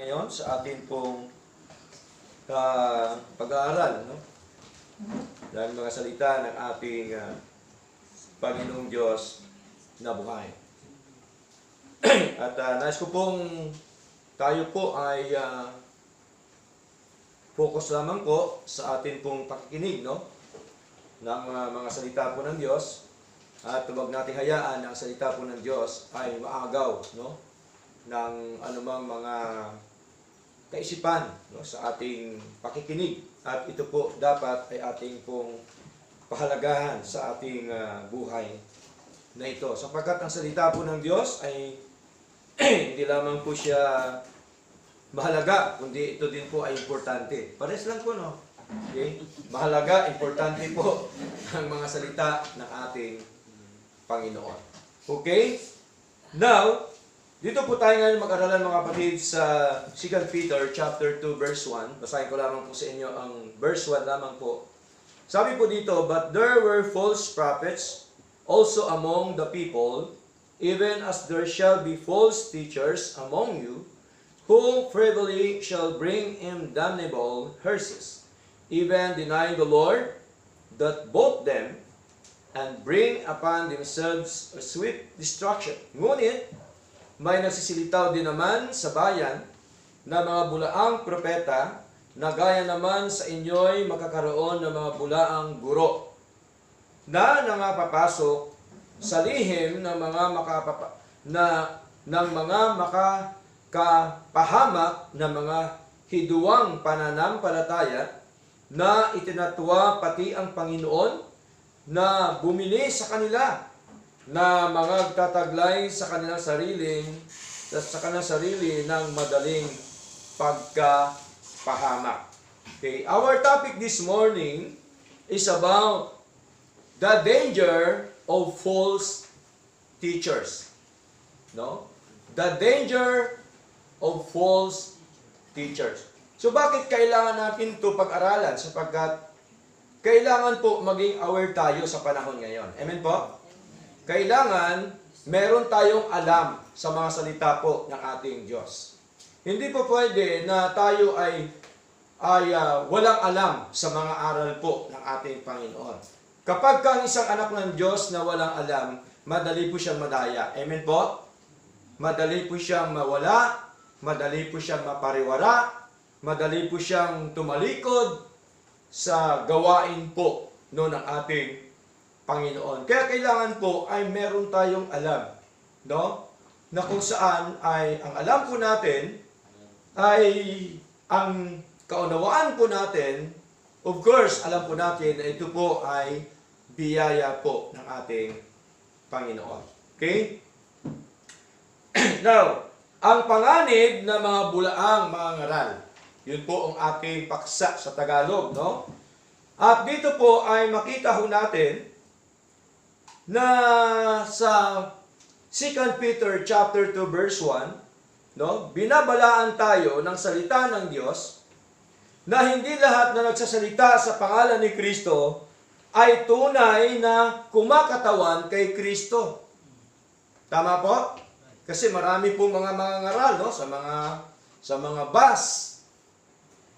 ngayon sa atin pong pag-aaral, no? Dahil mga salita ng ating Panginoong Diyos na buhay. At nais ko pong tayo po ay focus lamang po sa atin pong pakikinig, no? Ng mga salita po ng Diyos. At huwag natin hayaan na ang salita po ng Diyos ay maagaw, no? Ng anumang mga kaisipan, no? Sa ating pakikinig. At ito po dapat ay ating pong pahalagahan sa ating buhay na ito. Sapagkat ang salita po ng Diyos ay hindi lamang po siya mahalaga, kundi ito din po ay importante. Pares lang po, no? Okay? Mahalaga, importante po ang mga salita ng ating Panginoon. Okay? Now, dito po tayo ngayon mag-aralan mga kapatid sa 2 Peter chapter 2 verse 1. Basahin ko lamang po sa inyo ang verse 1 lamang po. Sabi po dito, "But there were false prophets also among the people, even as there shall be false teachers among you, who privily shall bring in damnable heresies, even denying the Lord, that both them, and bring upon themselves a swift destruction. Ngunit, may nagsisilitaw din naman sa bayan na mga bulaang propeta, na gaya naman sa inyo'y makakaroon ng mga bulaang guro, na nangapapasok sa lihim ng mga makakapahamak na mga hiduwang pananampalataya, na itinatwa pati ang Panginoon na bumili sa kanila, na mga tataglay sa kanilang sarili ng madaling pagkapahamak. Okay, our topic this morning is about the danger of false teachers. No? The danger of false teachers. So bakit kailangan natin ito pag-aralan? Sapagkat kailangan po maging aware tayo sa panahon ngayon. Amen po? Kailangan meron tayong alam sa mga salita po ng ating Diyos. Hindi po pwede na tayo ay walang alam sa mga aral po ng ating Panginoon. Kapag kang isang anak ng Diyos na walang alam, madali po siyang madaya. Amen po? Madali po siyang mawala, madali po siyang mapariwara, madali po siyang tumalikod sa gawain po ng ating Panginoon. Kaya kailangan po ay meron tayong alam, no? Na kung saan ay ang alam po natin ay ang kaunawaan po natin, of course, alam po natin na ito po ay biyaya po ng ating Panginoon. Okay? Now, ang panganib na mga bulaang mga ngaral, yun po ang ating paksa sa Tagalog, no? At dito po ay makita ho natin na sa 2 Peter chapter 2 verse 1, no? Binabalaan tayo ng salita ng Diyos na hindi lahat na nagsasalita sa pangalan ni Kristo ay tunay na kumakatawan kay Kristo. Tama po? Kasi marami pong mga ngaral, no? Sa mga bus.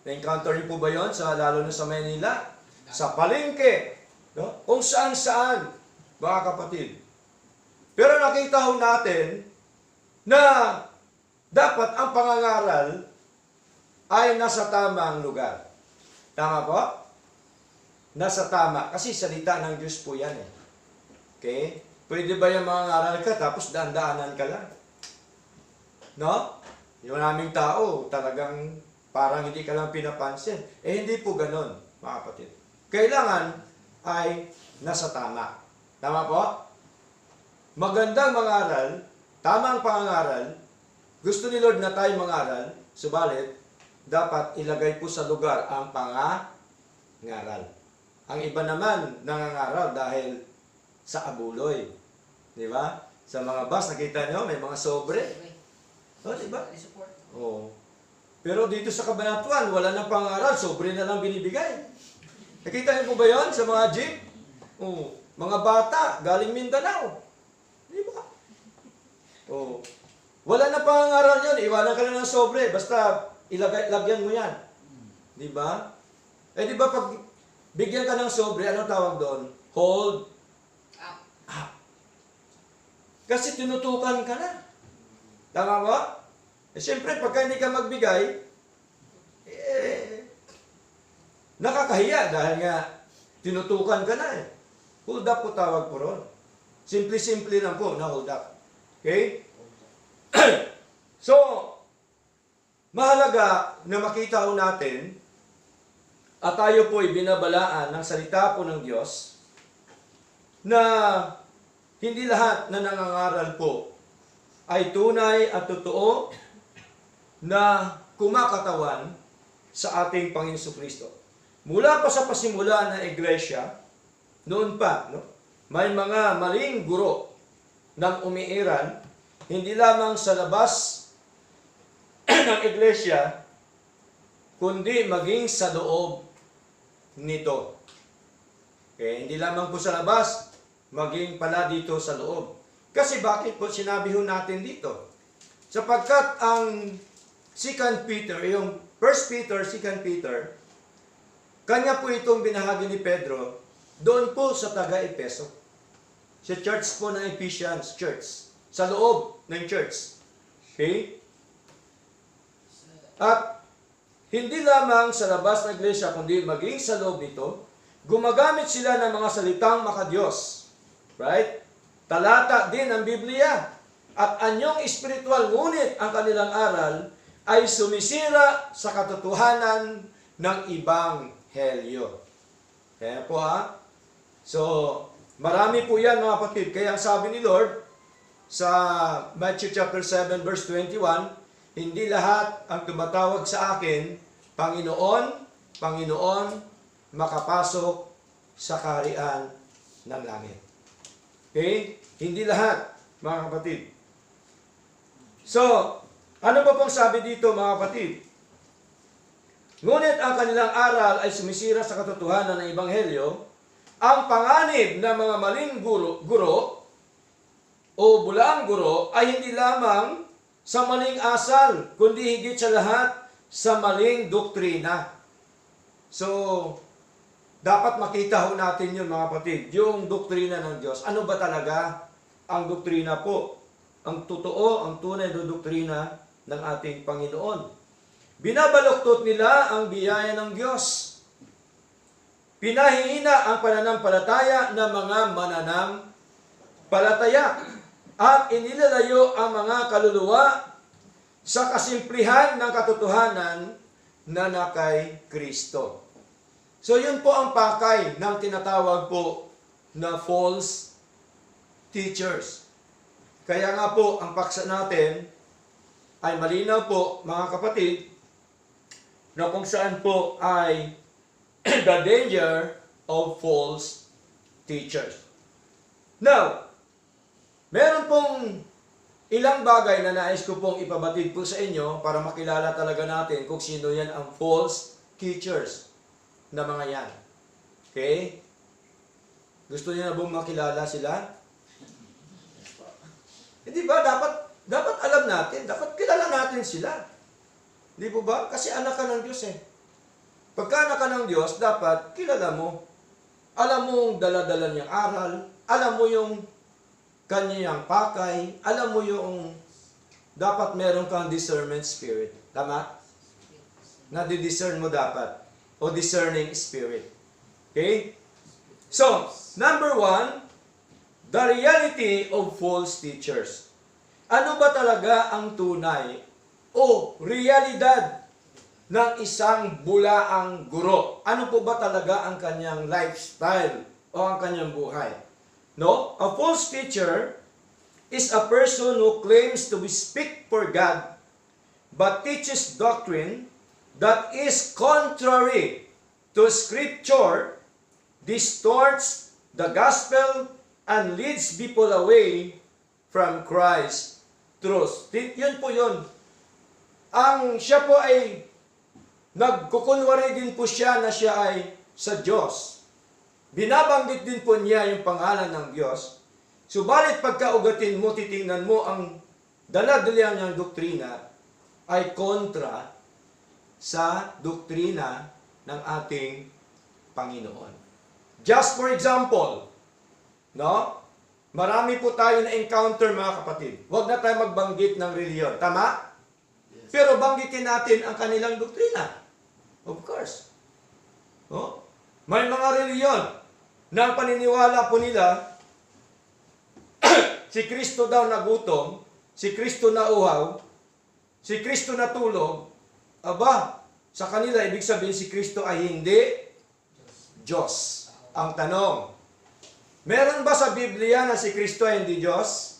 Na-encounter niyo po ba yon lalo na sa Manila? Sa palengke, no? Kung saan-saan, mga kapatid. Pero nakita ho natin na dapat ang pangangaral ay nasa tamang lugar. Tama po? Nasa tama. Kasi salita ng Diyos po yan eh. Okay? Pwede ba yung mga ngaral ka tapos daan-daanan ka lang? No? Yung naming tao, talagang parang hindi ka lang pinapansin. Eh, hindi po ganon, mga kapatid. Kailangan ay nasa tama. Tama po? Magandang mangaral, tamang pangangaral, gusto ni Lord na tayo mangaral, subalit, dapat ilagay po sa lugar ang pangangaral. Ang iba naman nangangaral dahil sa abuloy. Di ba? Sa mga bus, nakita nyo, may mga sobre. O, di ba? Oo. Pero dito sa Kabanatuan, wala nang pangaral, sobre na lang binibigay. Nakita niyo po ba yun sa mga jeep? Oo. Mga bata, galing Mindanao. Di ba? Oo. Wala na pangangaral yun. Iwanan ka na ng sobre. Basta lagyan mo yan. Di ba? Eh di ba pag bigyan ka ng sobre, anong tawag doon? Hold up. Kasi tinutukan ka na. Tama ba? Eh siyempre, pagka hindi ka magbigay, nakakahiya dahil nga tinutukan ka na eh. Hold up po tawag po ron. Simple-simple lang po na hold up. Okay? So, mahalaga na makita ho natin at tayo po ay binabalaan ng salita po ng Diyos na hindi lahat na nangangaral po ay tunay at totoo na kumakatawan sa ating Panginoon Kristo. Mula pa sa pasimula ng iglesia, noon pa, no, may mga maling guro ng umiiral, hindi lamang sa labas ng iglesia, kundi maging sa loob nito. Okay, hindi lamang po sa labas, maging pala dito sa loob. Kasi bakit po sinabi ho natin dito? Sapagkat ang 2 Peter, yung 1 Peter, 2 Peter, kanya po itong binahagi ni Pedro doon po sa taga-Epeso. Sa church po ng Ephesians Church. Sa loob ng church. Okay? At hindi lamang sa labas ng iglesia, kundi maging sa loob nito, gumagamit sila ng mga salitang makadiyos. Right? Talata din ang Biblia. At anyong espiritual, ngunit ang kanilang aral ay sumisira sa katotohanan ng Ibanghelyo. Kaya po ha? So, marami po yan mga kapatid. Kaya ang sabi ni Lord sa Matthew chapter 7 verse 21, hindi lahat ang tumatawag sa akin, Panginoon, Panginoon, makapasok sa kaharian ng langit. Okay? Hindi lahat, mga kapatid. So, ano pa pong sabi dito, mga kapatid? Ngunit ang kanilang aral ay sumisira sa katotohanan ng Ebanghelyo, ang panganib ng mga maling guro o bulaang guro ay hindi lamang sa maling asal, kundi higit sa lahat sa maling doktrina. So, dapat makita ho natin yun mga kapatid, yung doktrina ng Diyos. Ano ba talaga ang doktrina po? Ang totoo, ang tunay na doktrina ng ating Panginoon. Binabaluktot nila ang biyaya ng Diyos. Pinahihina ang pananampalataya ng mga mananampalataya. At inilalayo ang mga kaluluwa sa kasimplihan ng katotohanan na nakay Kristo. So yun po ang pakay ng tinatawag po na false teachers. Kaya nga po, ang paksa natin ay malinaw po, mga kapatid, na kung saan po ay the danger of false teachers. Now, meron pong ilang bagay na nais ko pong ipabatid po sa inyo para makilala talaga natin kung sino yan ang false teachers na mga yan. Okay? Gusto niyo na bang makilala sila? Hindi ba? Dapat alam natin. Dapat kilala natin sila. Hindi po ba? Kasi anak ka ng Diyos eh. Pagka anak ka ng Diyos, dapat kilala mo. Alam mo yung dala-dala niyang aral. Alam mo yung kanyang pakay, alam mo yung dapat meron kang discernment spirit. Tama? Nadi-discern mo dapat. O discerning spirit. Okay? So, number 1, the reality of false teachers. Ano ba talaga ang tunay o realidad ng isang bulaang guro? Ano po ba talaga ang kanyang lifestyle o ang kanyang buhay? No? A false teacher is a person who claims to speak for God but teaches doctrine that is contrary to Scripture, distorts the gospel, and leads people away from Christ's truth. Yun po yun. Siya po ay nagkukunwari din po siya na siya ay sa Diyos. Binabanggit din po niya yung pangalan ng Diyos. Subalit pagkaugatin mo, titingnan mo ang dala-dala niyang doktrina ay kontra sa doktrina ng ating Panginoon. Just for example, no? Marami po tayo na encounter mga kapatid. Huwag na tayo magbanggit ng reliyon. Tama? Pero banggitin natin ang kanilang doktrina. Of course. No? May mga reliyon na ang paniniwala po nila, si Kristo daw nagutom, si Kristo na uhaw, si Kristo na tulog. Aba, sa kanila ibig sabihin si Kristo ay hindi Diyos. Ang tanong, meron ba sa Biblia na si Kristo ay hindi Diyos?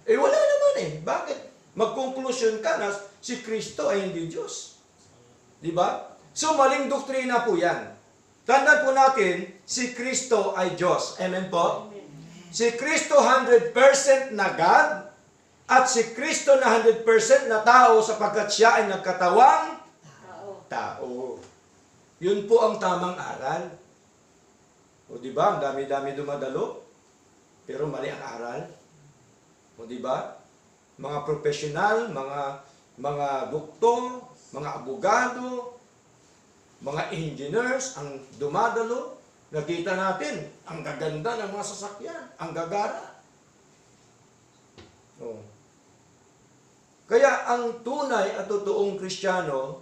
Wala naman eh. Bakit? Mag-conclusion ka na si Kristo ay hindi Diyos. Di ba? So, maling doktrina po yan. Tandaan po natin, si Kristo ay Diyos. Amen po? Si Kristo 100% na God at si Kristo na 100% na tao sapagkat siya ay nagkatawang tao. Yun po ang tamang aral. O di ba, ang dami-dami dumadalo, pero mali ang aral. O di ba? Mga profesional, mga doktor, mga abogado, mga engineers ang dumadalo. Nakita natin, ang gaganda ng mga sasakyan, ang gagara. O. Kaya ang tunay at totoong Kristiyano,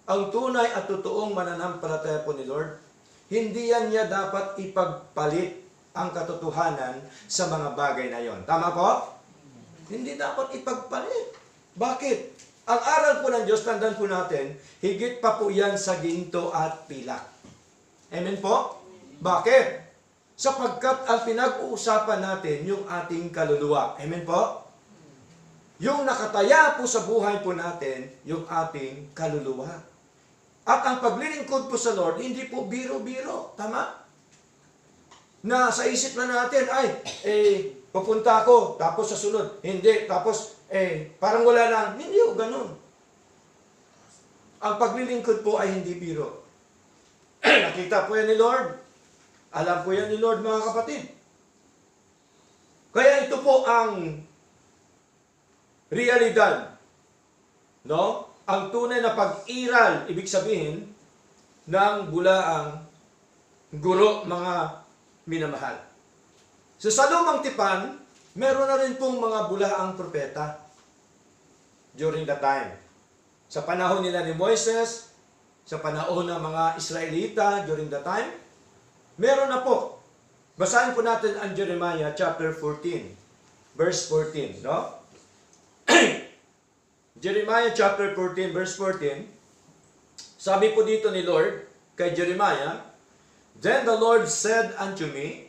ang tunay at totoong mananampalataya po ni Lord, hindi yan niya dapat ipagpalit ang katotohanan sa mga bagay na yon. Tama po? Hindi dapat ipagpalit. Bakit? Ang aral po ng Diyos, tandaan po natin, higit pa po yan sa ginto at pilak. Amen po? Bakit? Sapagkat ang pinag-uusapan natin yung ating kaluluwa. Amen po? Yung nakataya po sa buhay po natin, yung ating kaluluwa. At ang paglilingkod po sa Lord, hindi po biro-biro. Tama? Na sa isip na natin, papunta ako, tapos sa sunod. Hindi, tapos, parang wala lang. Hindi o, ganun. Ang paglilingkod po ay hindi biro. Nakita po yan ni Lord. Alam po yan ni Lord, mga kapatid. Kaya ito po ang realidad. No? Ang tunay na pag-iral, ibig sabihin, ng bulaang guro, mga minamahal. So sa lumang tipan, meron na rin pong mga bulaang propeta during that time. Sa panahon nila ni Moises, sa panahon ng mga Israelita during that time, meron na po. Basahin po natin ang Jeremiah chapter 14, verse 14, no? Jeremiah chapter 14, verse 14, sabi po dito ni Lord kay Jeremiah, "Then the Lord said unto me,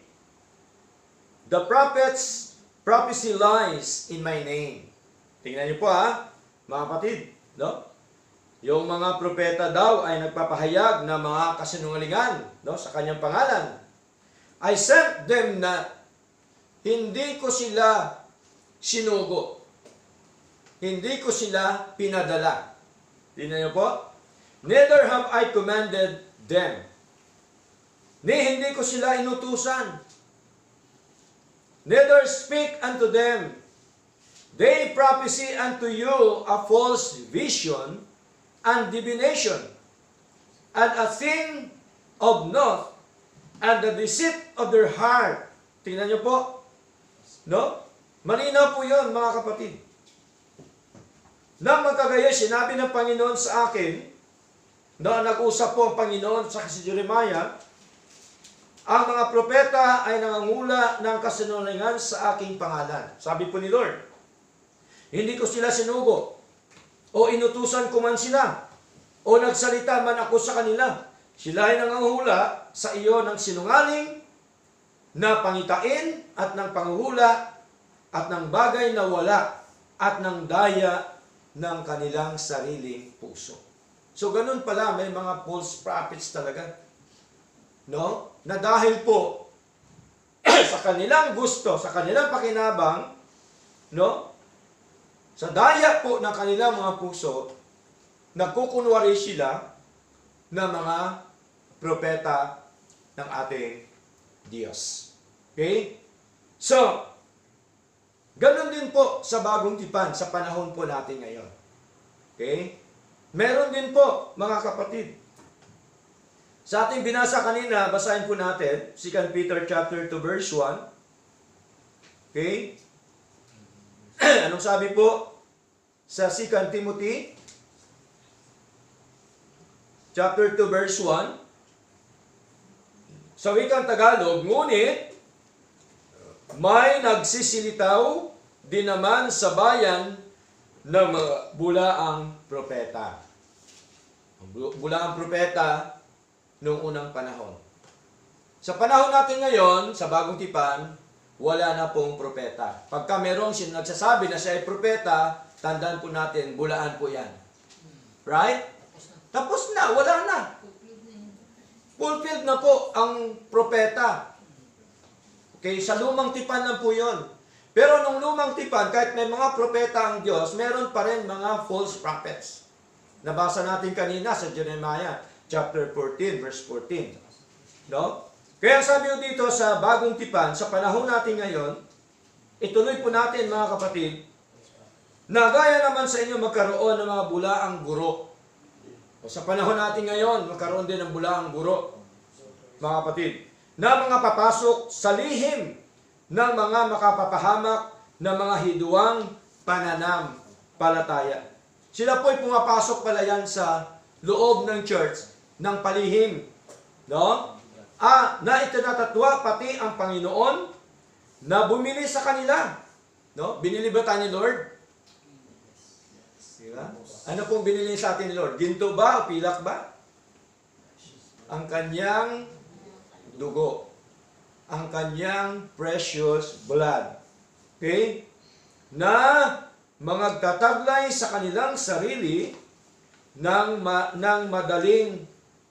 the prophets prophecy lies in my name." Tingnan niyo po mga kapatid, no? Yung mga propeta daw ay nagpapahayag ng mga kasinungalingan, no, sa kanyang pangalan. "I sent them not." Hindi ko sila sinugo. Hindi ko sila pinadala. Tingnan niyo po. "Neither have I commanded them." Hindi ko sila inutusan. "Neither speak unto them. They prophesy unto you a false vision and divination, and a thing of naught, and the deceit of their heart." Tingnan niyo po. No? Malinaw po yun, mga kapatid. Nang magkagaya, sinabi ng Panginoon sa akin, na nag-usap po ang Panginoon sa si Jeremiah, ang mga propeta ay nangangula ng kasinungalingan sa aking pangalan. Sabi po ni Lord, hindi ko sila sinugo, o inutusan ko man sila, o nagsalita man ako sa kanila. Sila ay nangangula sa iyo ng sinungaling, na pangitain, at ng panghuhula, at ng bagay na wala, at ng daya ng kanilang sariling puso. So, ganun pala, may mga false prophets talaga. No? Na dahil po, sa kanilang gusto, sa kanilang pakinabang, no? Sa daya po ng kanilang mga puso, nagkukunwari sila na mga propeta ng ating Diyos. Okay? So, Ganon din po sa bagong tipan, sa panahon po natin ngayon. Okay? Meron din po, mga kapatid. Sa ating binasa kanina, basahin po natin, 2 Peter chapter 2 verse 1. Okay? Anong sabi po sa 2 Timothy chapter 2 verse 1? Sa wikang Tagalog, ngunit may nagsisilitaw din naman sa bayan ng mga bulaang propeta. Bulaang propeta noong unang panahon. Sa panahon natin ngayon, sa bagong tipan, wala na pong propeta. Pagka merong nagsasabi na siya ay propeta, tandaan po natin, bulaan po yan. Right? Tapos na, wala na. Fulfilled na po ang propeta. Okay, sa lumang tipan lang po yun. Pero nung lumang tipan, kahit may mga propeta ang Diyos, meron pa rin mga false prophets. Nabasa natin kanina sa Jeremiah chapter 14, verse 14. No? Kaya sabi ko dito sa bagong tipan, sa panahon natin ngayon, ituloy po natin mga kapatid, na gaya naman sa inyo magkaroon ng mga bulaang guro. O sa panahon natin ngayon, magkaroon din ng bulaang guro, mga kapatid, na mga papasok sa lihim ng mga makapapahamak na mga hiduang pananampalataya. Sila po'y pumapasok pala yan sa loob ng church ng palihim. No? Na itinatatwa pati ang Panginoon na bumili sa kanila. No? Binili ba tayo ni Lord? Diba? Ano pong binili sa atin ni Lord? Ginto ba o pilak ba? Ang kanyang dugo. Ang kanyang precious blood. Okay? Na magtataglay sa kanilang sarili ng madaling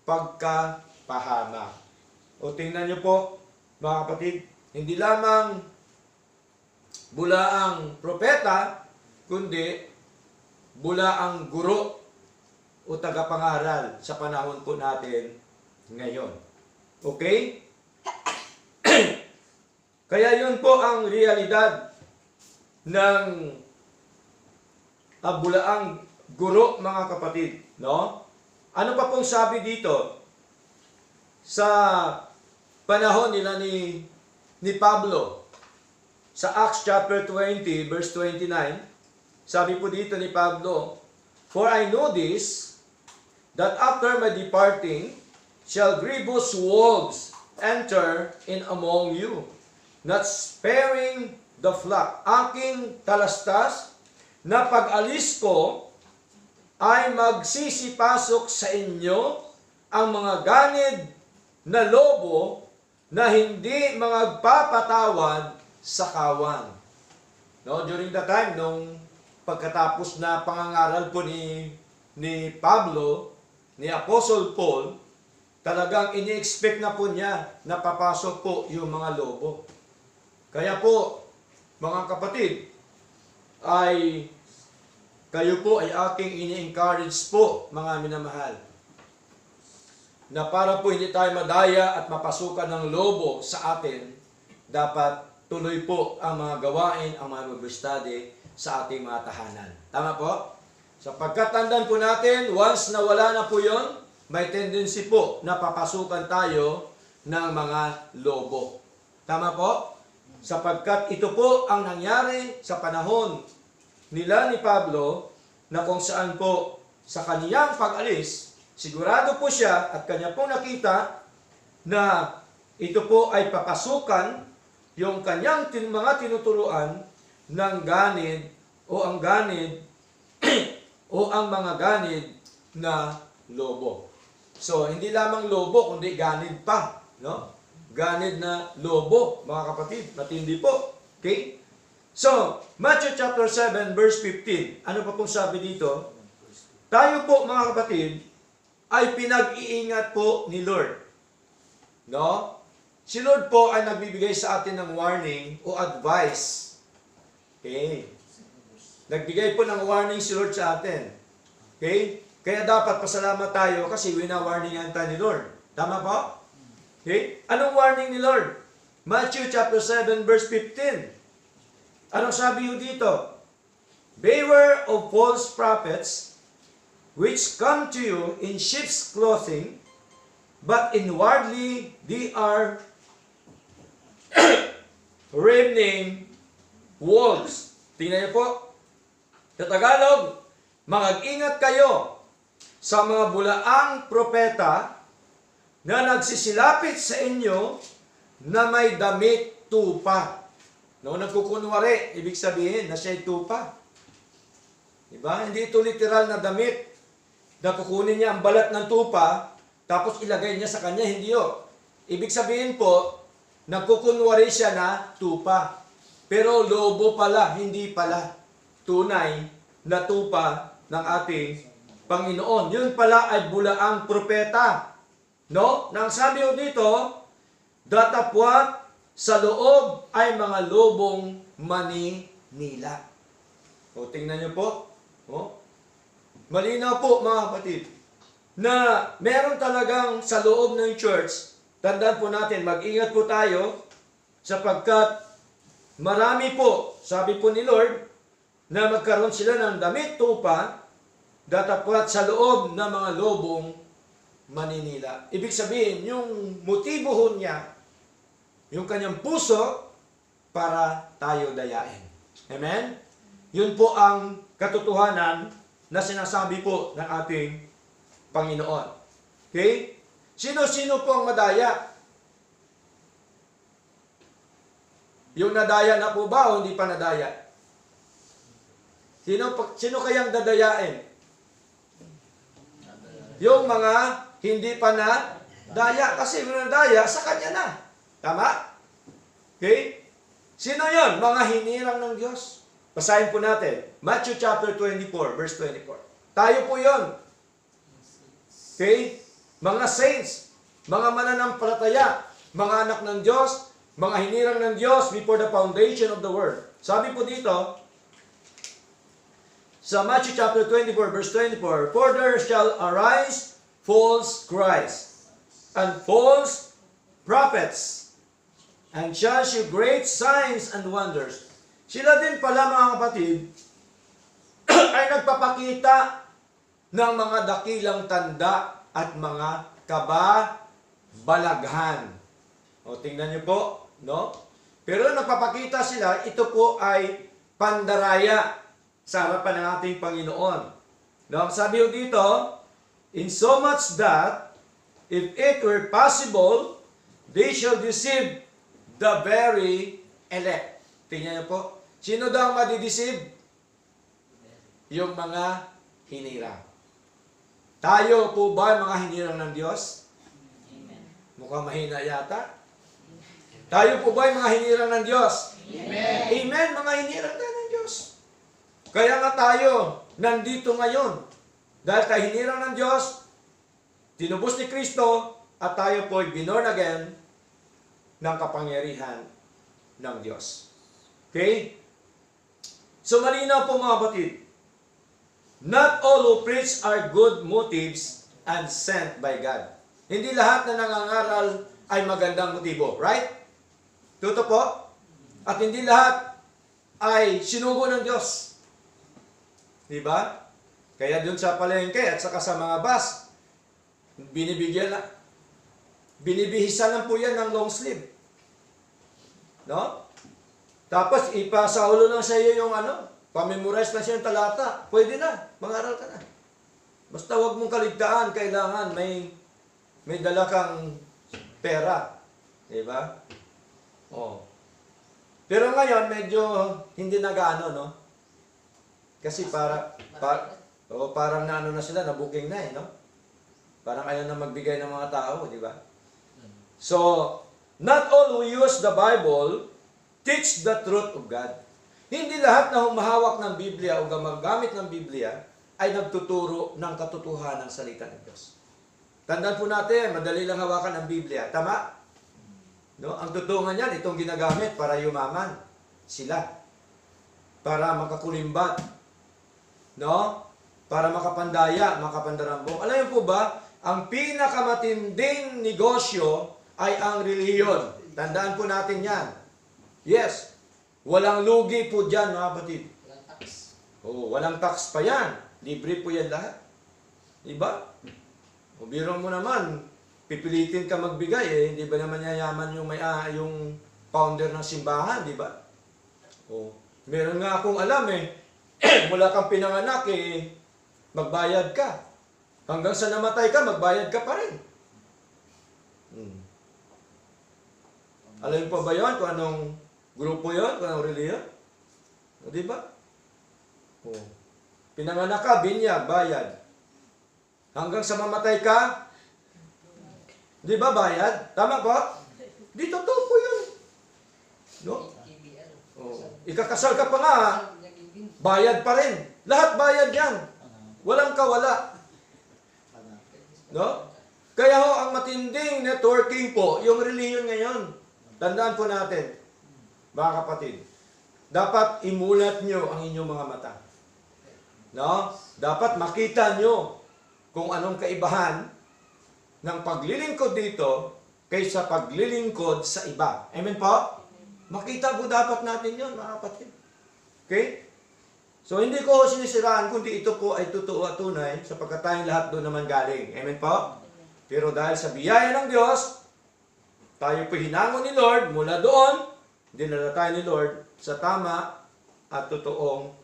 pagkapahamak. O tingnan niyo po, mga kapatid, hindi lamang bulaang propeta, kundi bulaang guro o tagapangaral sa panahon po natin ngayon. Okay? Kaya yun po ang realidad ng bulaang guro, mga kapatid. No? Ano pa pong sabi dito sa panahon nila ni Pablo? Sa Acts chapter 20, verse 29, sabi po dito ni Pablo, "For I know this, that after my departing, shall grievous wolves enter in among you, not sparing the flock." Aking talastas na pag-alis ko ay magsisipasok sa inyo ang mga ganid na lobo na hindi magpapatawad sa kawan. No, during the time nung pagkatapos na pangangaral po ni Pablo, ni Apostle Paul, talagang ini-expect na po niya na papasok po yung mga lobo. Kaya po, mga kapatid, kayo po ay aking ini-encourage po, mga minamahal, na para po hindi tayo madaya at mapasukan ng lobo sa atin, dapat tuloy po ang mga gawain, ang mga Bible study sa ating mga tahanan. Tama po? Sapagkat tandaan po natin, once na wala na po yon, may tendency po na papasukan tayo ng mga lobo. Tama po? Sapagkat ito po ang nangyari sa panahon nila ni Pablo, na kung saan po sa kaniyang pag-alis, sigurado po siya at kanya po nakita na ito po ay papasukan yung kanyang mga tinuturuan ng ganid o ang ganid o ang mga ganid na lobo. So, hindi lamang lobo, kundi ganid pa. No? Ganid na lobo, mga kapatid. Matindi po. Okay? So, Matthew chapter 7, verse 15. Ano pa pong sabi dito? Tayo po, mga kapatid, ay pinag-iingat po ni Lord. No? Si Lord po ay nagbibigay sa atin ng warning o advice. Okay? Nagbigay po ng warning si Lord sa atin. Okay? Kaya dapat pasalamat tayo kasi wina-warningan tayo ni Lord. Tama po? Okay? Anong warning ni Lord? Matthew chapter 7, verse 15. Anong sabi nyo dito? Beware of false prophets, which come to you in sheep's clothing, but inwardly they are ravening wolves. Tingnan niyo po. Sa Tagalog, mag-ingat kayo sa mga bulaang propeta na nagsisilapit sa inyo na may damit tupa. No, nagkukunwari, ibig sabihin na siya'y tupa. Diba? Hindi ito literal na damit na kukunin niya ang balat ng tupa tapos ilagay niya sa kanya. Hindi yun. Ibig sabihin po, nagkukunwari siya na tupa. Pero lobo pala, hindi pala tunay na tupa ng ating Panginoon. Yun pala ay bulaang propeta. No? Nang sabi ko dito, datapwat sa loob ay mga lobong maninila. O, tingnan niyo po. O, malinaw po mga kapatid, na meron talagang sa loob ng church, tandaan po natin, mag-ingat po tayo, sapagkat marami po, sabi po ni Lord, na magkaroon sila ng damit tupa, datapwat sa loob ng mga lobong maninila. Ibig sabihin, yung motibo ho niya, yung kanyang puso, para tayo dayain. Amen? Yun po ang katotohanan na sinasabi po ng ating Panginoon. Okay? Sino-sino po ang madaya? Yung nadaya na po ba o hindi pa nadaya? Sino kayang dadayain? Yung mga hindi pa nadaya. Kasi yung nadaya, sa kanya na. Tama? Okay? Sino yon? Mga hinirang ng Diyos. Basahin po natin. Matthew chapter 24, verse 24. Tayo po yon. Okay? Mga saints, mga mananampalataya, mga anak ng Diyos, mga hinirang ng Diyos before the foundation of the world. Sabi po dito, sa Matthew chapter 24, verse 24, for there shall arise false Christs and false prophets, and shall show great signs and wonders. Sila din pala mga kapatid, ay nagpapakita ng mga dakilang tanda at mga kababalaghan. O, tingnan niyo po, no? Pero nagpapakita sila, ito po ay pandaraya sa harapan ng ating Panginoon. No? Sabi ko dito, in so much that, if it were possible, they shall deceive the very elect. Tingnan niyo po. Sino daw madideceive? Yung mga hinirang. Tayo po ba mga hinirang ng Diyos? Amen. Mukhang mahina yata. Tayo po ba mga hinirang ng Diyos? Amen. Amen, mga hinirang tayo ng Diyos. Kaya nga tayo nandito ngayon. Dahil tayo hinirang ng Diyos, tinubos ni Kristo, at tayo po ay born again ng kapangyarihan ng Diyos. Okay? So malinaw po mga kapatid, not all who preach are good motives and sent by God. Hindi lahat na nangangaral ay magandang motibo. Right? Totoo po? At hindi lahat ay sinugo ng Diyos. Diba? Kaya dun sa palengke at saka sa mga bus, binibihisan lang po yan ng long sleeve. No? Tapos ipasaulo lang sa iyo yung pamemorize na siya yung talata. Pwede na, mangaral ka na. Basta huwag mong kaligtaan, kailangan may dala kang pera. Diba? Oh. Pero ngayon, medyo hindi nagaano, no? Kasi parang na sila, na-booking na no? Parang ayaw na magbigay ng mga tao, di ba? So, not all who use the Bible teach the truth of God. Hindi lahat na humahawak ng Biblia o gumagamit ng Biblia ay nagtuturo ng katotohanan ng salita ng Diyos. Tandaan po natin, madali lang hawakan ang Biblia. Tama? No? Ang tutungan niyan, itong ginagamit para yumaman sila. Para makakulimbat. No? Para makapandaya, makapandarambong. Alam niyo po ba, ang pinakamatinding negosyo ay ang reliyon. Tandaan po natin yan. Yes. Walang lugi po dyan, mga kapatid. Walang tax. Oo, walang tax pa yan. Libre po yan lahat. Diba? O biro mo naman, pipilitin ka magbigay eh. Hindi ba naman yayaman yung founder ng simbahan, di ba? O, meron nga akong alam eh. Mula kang pinanganak eh, magbayad ka. Hanggang sa namatay ka, magbayad ka pa rin. Alam pa ba yun kung anong grupo yun, kung anong reliyon? O, di ba? O, pinanganak ka, binyag, bayad. Hanggang sa mamatay ka, di ba bayad? Tama po? Di totoo po yun. No? O, ikakasal ka pa nga, bayad pa rin. Lahat bayad yan. Walang kawala. No? Kaya ho, ang matinding networking po, yung reliyon ngayon, tandaan po natin, mga kapatid, dapat imulat nyo ang inyong mga mata. No? Dapat makita nyo kung anong kaibahan ng paglilingkod dito kaysa paglilingkod sa iba. Amen po? Makita po dapat natin yun, mga kapatid. Okay? So, hindi ko sinisiraan, kundi ito po ay totoo at tunay sapagkat tayong lahat doon naman galing. Amen po? Pero dahil sa biyaya ng Diyos, tayo po hinangon ni Lord mula doon, dinala tayo ni Lord sa tama at totoong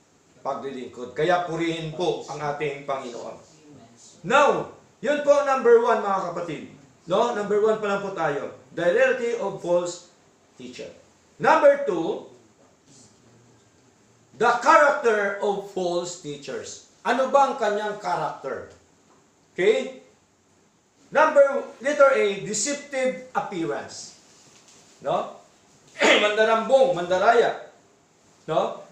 paglilingkod. Kaya purihin po ang ating Panginoon. Now, yun po number 1, mga kapatid. No? Number 1 pa lang po tayo. The reality of false teacher. Number 2, the character of false teachers. Ano ba ang kanyang character? Okay? Letter A, deceptive appearance. No? Mandarambong, mandaraya. No?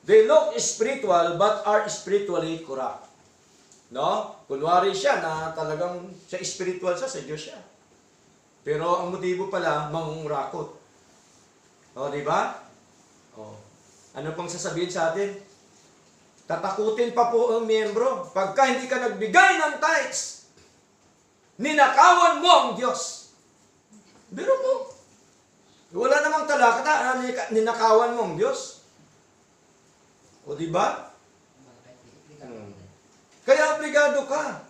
They look spiritual but are spiritually corrupt. No? Kunwari siya na talagang sa spiritual sa Diyos siya. Pero ang motibo pala, mangungurakot. O, di ba? O. Ano pang sasabihin sa atin? Tatakutin pa po ang miyembro. Pagka hindi ka nagbigay ng tithes, ninakawan mo ang Diyos. Biro mo. Wala namang talakta, ninakawan mo ang Diyos. O, di ba? Kaya obligado ka.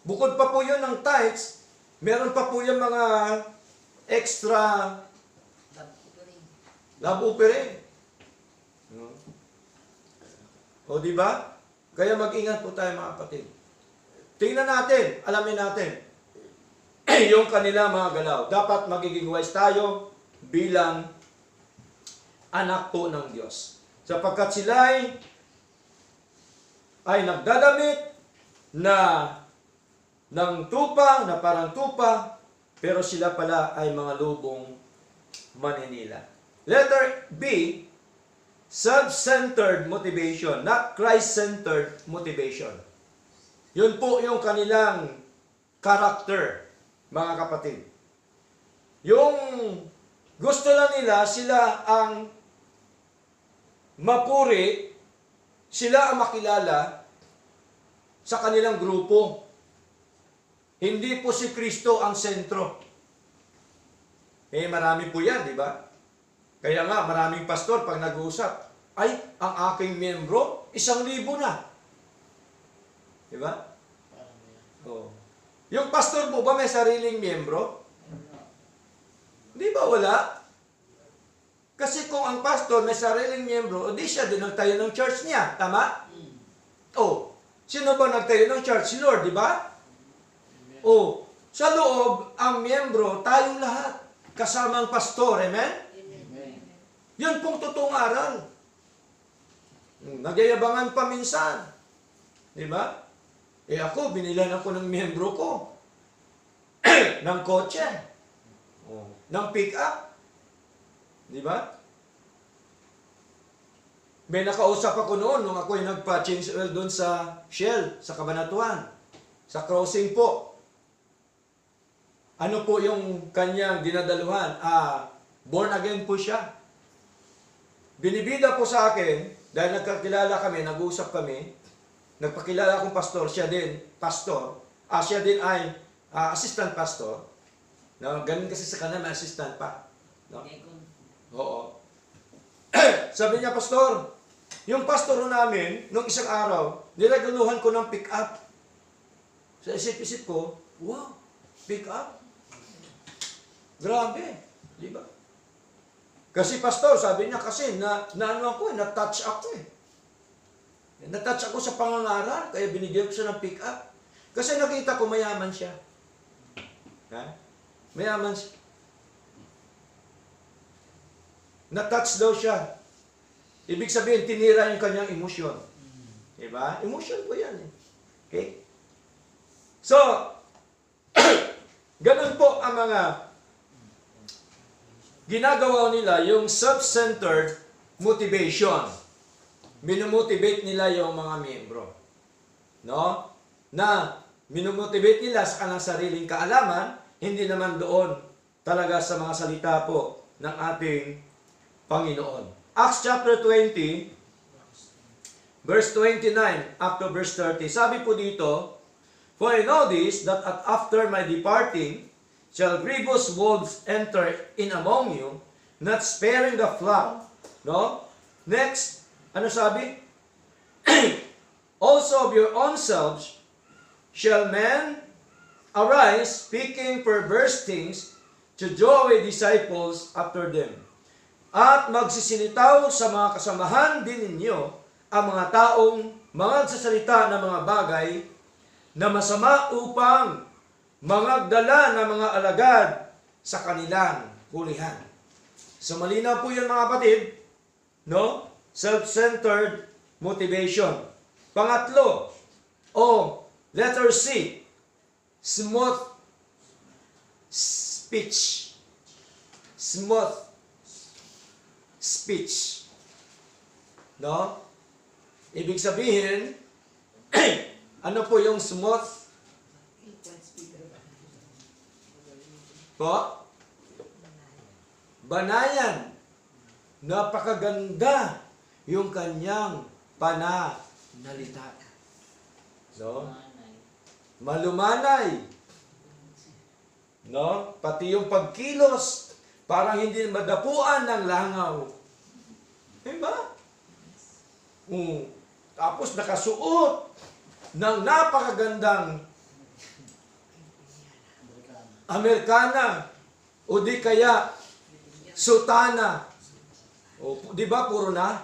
Bukod pa po yun ng tithes, meron pa po yung mga extra love offering. O di ba? Kaya mag-ingat po tayo, mga kapatid. Tingnan natin, alamin natin yung kanila mga galaw. Dapat magiging wise tayo bilang anak po ng Diyos. Sapagkat sila ay nagdadamit ng tupa, na parang tupa, pero sila pala ay mga lubong maninila. Letter B, self-centered motivation, not Christ-centered motivation. Yun po yung kanilang character, mga kapatid. Yung gusto lang nila, sila ang mapuri, sila ang makilala sa kanilang grupo. Hindi po si Kristo ang sentro. Marami po yan, di ba? Kaya nga, maraming pastor pag nag-uusap, ay, ang aking miyembro, 1,000 na. Di ba? Oh. Yung pastor po ba may sariling miyembro? Di ba wala? Kasi kung ang pastor may sariling miyembro, di siya din nagtayo ng church niya. Tama? Oh, sino ba nagtayo ng church? Si Lord, di ba? Oh, sa loob, ang miyembro, tayong lahat. Kasama ang pastor. Amen? Yun pong totoong aral. Nagyayabangan pa minsan. Di ba? Ako, binilan ako ng miyembro ko. ng kotse. Ng pick-up. Di ba? May nakausap ako noon nung ako'y nagpa-change oil doon sa Shell, sa Cabanatuan. Sa crossing po. Ano po yung kanyang dinadaluhan? Born again po siya. Binibida po sa akin, dahil nagkakilala kami, nag-uusap kami, nagpakilala akong pastor, siya din, pastor. Siya din ay assistant pastor. No, ganun kasi sa kanila, may assistant pa. No? Oo. Sabi niya, Pastor, yung pastor namin, nung isang araw, nilaguluhan ko ng pick-up. Sa isip-isip ko, wow, pick-up? Grabe, di ba? Kasi pastor, sabi niya kasi, na-touch ako eh. Na-touch ako sa pangangaral, kaya binigyan ko siya ng pick-up. Kasi nakita ko mayaman siya. Ha? Mayaman siya. Na-touch daw siya. Ibig sabihin, tinira yung kanyang emosyon. Diba? Emotion po yan. Okay? So, ganun po ang mga ginagawa nila, yung self-centered motivation. Minumotivate nila yung mga miyembro. No? Na minumotivate nila sa kanilang sariling kaalaman, hindi naman doon talaga sa mga salita po ng ating Panginoon. Acts chapter 20, verse 29 up to verse 30. Sabi po dito, "For I know this, that after my departing, shall grievous wolves enter in among you, not sparing the flock." No? Next, ano sabi? "Also of your own selves shall men arise, speaking perverse things, to draw away disciples after them. At magsisilitaw sa mga kasamahan din ninyo ang mga taong magsasalita ng mga bagay na masama upang magdala ng mga alagad sa kanilang hulihan." So malinaw po yan mga kapatid, no? Self-centered motivation. Pangatlo, letter C, smooth speech. Smooth speech. No? Ibig sabihin, ano po yung smooth? Po? Banayan. Napakaganda yung kanyang pananalita. No? Malumanay. No? Pati yung pagkilos, parang hindi madapuan ng langaw. Diba? Tapos nakasuot ng napakagandang Amerikana o di kaya sutana. O, di ba puro na?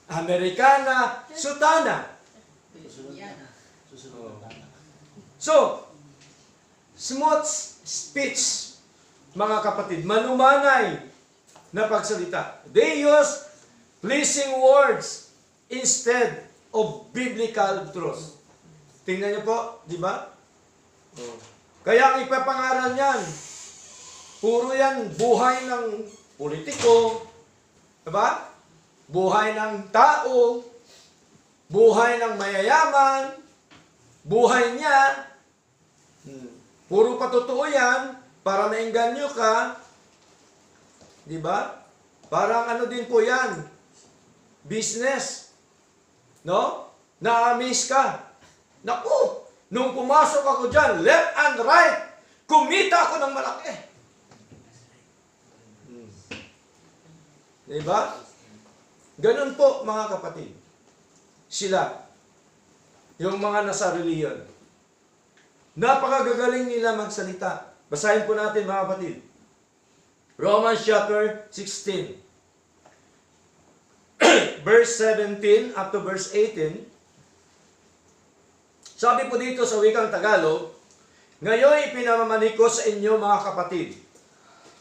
Amerikana, sutana. So, smooth speech, mga kapatid, malumanay na pagsalita. They use pleasing words instead of biblical truth. Tingnan niyo po, di ba? Kaya ang ipapangaral niyan, puro yan buhay ng politiko, di ba? Buhay ng tao, buhay ng mayayaman, buhay niya, puro patotoo yan, para maengganyo ka, di ba? Parang ano din po yan, business, no? Na-amaze ka. Naku, nung pumasok ako dyan, left and right, kumita ako ng malaki. Di ba? Ganun po, mga kapatid. Sila, yung mga nasa reliyon. Napakagagaling nila magsalita. Basahin po natin, mga kapatid. Romans chapter 16. Verse 17 up to verse 18. Sabi po dito sa wikang Tagalog, "Ngayon ipinamamani ko sa inyo, mga kapatid,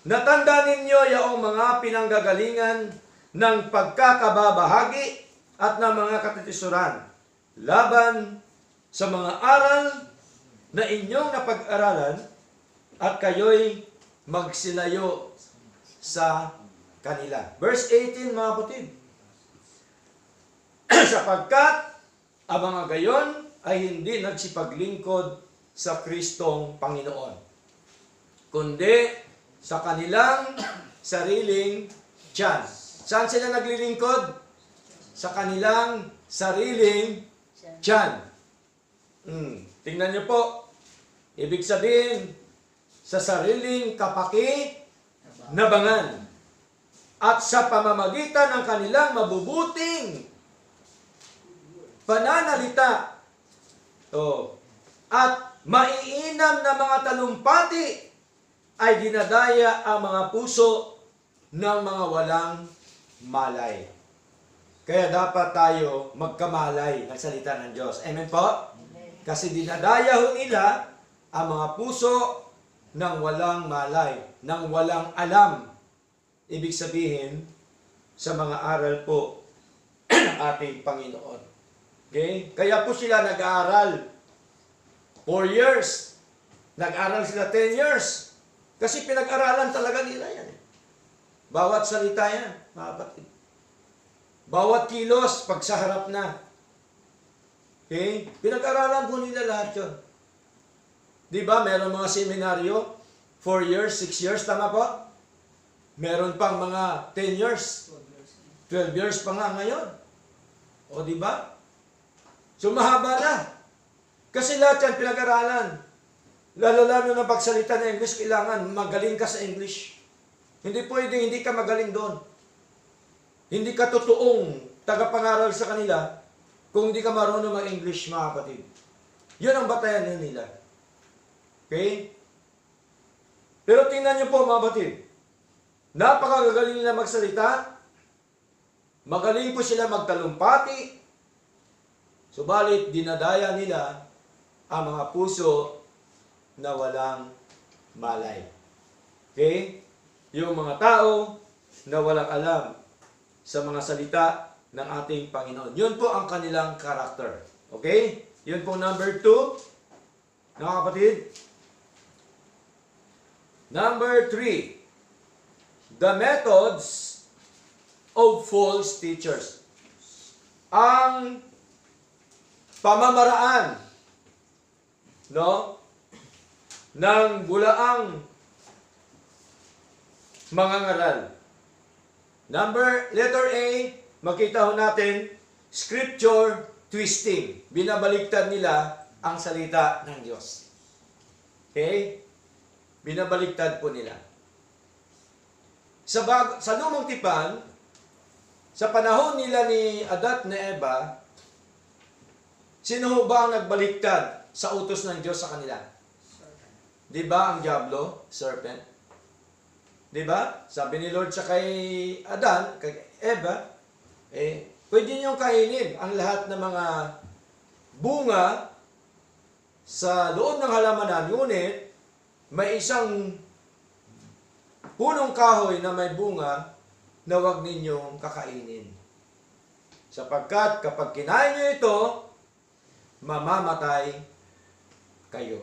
natanda ninyo yung mga pinanggagalingan ng pagkakababahagi at ng mga katitisuran laban sa mga aral na inyong napag-aralan at kayo'y magsilayo sa kanila." Verse 18, mga kapatid. "Sapagkat ang mga gayon ay hindi nagsipaglingkod sa Kristong Panginoon, kundi sa kanilang sariling tiyan." Saan sila naglilingkod? Sa kanilang sariling tiyan. Tingnan niyo po. Ibig sabihin, sa sariling kapaki-nabangan. at sa pamamagitan ng kanilang mabubuting pananalita, at maiinam na mga talumpati ay dinadaya ang mga puso ng mga walang malay. Kaya dapat tayo magkamalay ng salita ng Diyos. Amen po? Kasi dinadaya ho nila ang mga puso ng walang malay, ng walang alam. Ibig sabihin, sa mga aral po ng ating Panginoon. Okay? Kaya po sila nag-aaral 4 years. Nag-aral sila 10 years. Kasi pinag-aralan talaga nila yan. Bawat salita yan, mga kapatid. Bawat kilos, pag sa harap na. Okay? Pinag-aralan po nila lahat yun. Di ba? Meron mga seminaryo, 4 years, 6 years, tama po? Meron pang mga 10 years, 12 years pa nga ngayon. O di ba? So mahaba na. Kasi lahat yan pinag-aralan. Lalo-lalo na pagsalita ng English, kailangan magaling ka sa English. Hindi pwedeng hindi ka magaling doon. Hindi ka totoong tagapangaral sa kanila kung hindi ka marunong mag-English, mga kapatid. Yun ang batayan nila. Okay? Pero tingnan niyo po, mga kapatid. Napakagagaling nila magsalita. Magaling po sila magtalumpati. Subalit, dinadaya nila ang mga puso na walang malay. Okay? Yung mga tao na walang alam sa mga salita ng ating Panginoon. Yun po ang kanilang karakter. Okay? Yun po number 2. Mga kapatid. Number 3. The methods of false teachers. Ang pamamaraan ng bulaang mangangaral. Letter A, makita ho natin, scripture twisting. Binabaliktad nila ang salita ng Diyos. Okay? Binabaliktad po nila. Sa lumang tipan, sa panahon nila ni Adat na Eva, sino ho ba ang nagbaliktad sa utos ng Diyos sa kanila? Di ba ang diablo, serpent? Di ba? Sabi ni Lord sa kay Adan, kay Eva, pwede niyong kainin ang lahat ng mga bunga sa loob ng halamanan, ngunit may isang punong kahoy na may bunga na huwag ninyong kakainin. Sapagkat kapag kinain niyo ito, mamamatay kayo.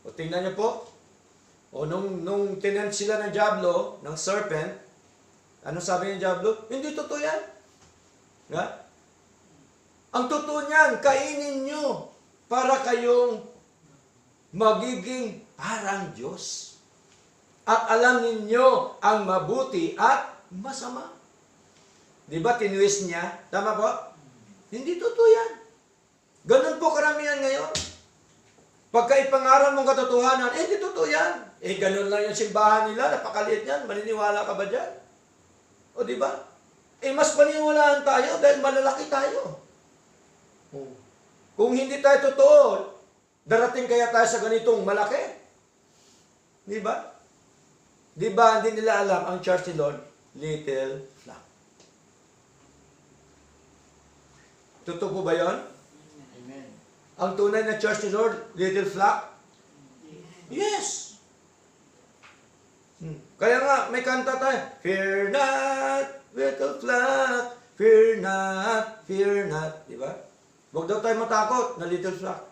O tingnan niyo po, nung tinent sila ng diablo, ng serpent, ano sabi ng diablo? Hindi totoo yan. Nga? Ang totoo niyan, kainin nyo para kayong magiging parang Diyos. At alam ninyo ang mabuti at masama. Di ba tinwist niya? Tama po? Hindi totoo yan. Ganun po karamihan ngayon. Pagka ipangaral mong katotohanan, hindi totoo yan. Ganun lang yung simbahan nila, napakaliit yan, maniniwala ka ba dyan? O di ba? Mas paniniwalaan tayo dahil malalaki tayo. Kung hindi tayo totoo, darating kaya tayo sa ganitong malaki? Di ba? Di ba hindi nila alam ang church ni Lord? Little flock. Totoo po ba yun? Amen. Ang tunay na church ni Lord, little flock? Yes! Kaya nga, may kanta tayo. Fear not, little flock. Fear not, fear not. Di ba? Huwag daw tayo matakot na little flock.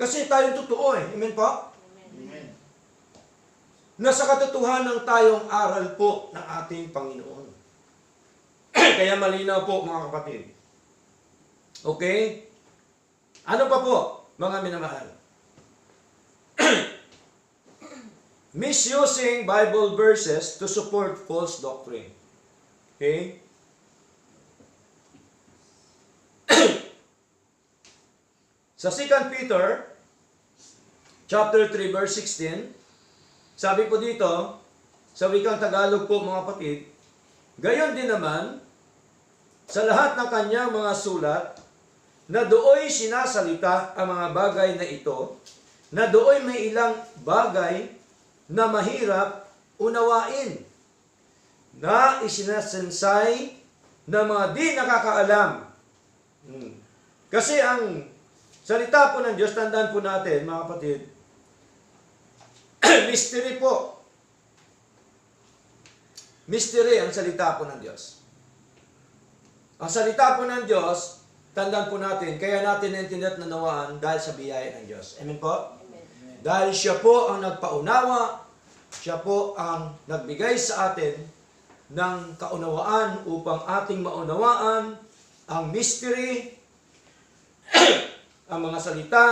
Kasi tayong totoo eh. Amen po? Amen. Nasa katotohanan tayong aral po ng ating Panginoon. Kaya malinaw po mga kapatid. Okay? Ano pa po, mga minamahal? Misusing Bible verses to support false doctrine. Okay? Sa 2 Peter, chapter 3, verse 16, sabi po dito, sa wikang Tagalog po mga kapatid, Gayon din naman, sa lahat ng kanyang mga sulat, na dooy sinasalita ang mga bagay na ito, na dooy may ilang bagay na mahirap unawain, na isinasensay ng mga di nakakaalam. Kasi ang salita po ng Diyos, tandaan po natin, mga kapatid, mystery po. Mystery ang salita po ng Diyos. Ang salita po ng Diyos, tandaan po natin, kaya natin naintindihan at nanawaan dahil sa biyaya ng Diyos. Amen po? Amen. Dahil siya po ang nagpaunawa, siya po ang nagbigay sa atin ng kaunawaan upang ating maunawaan ang mystery, ang mga salita,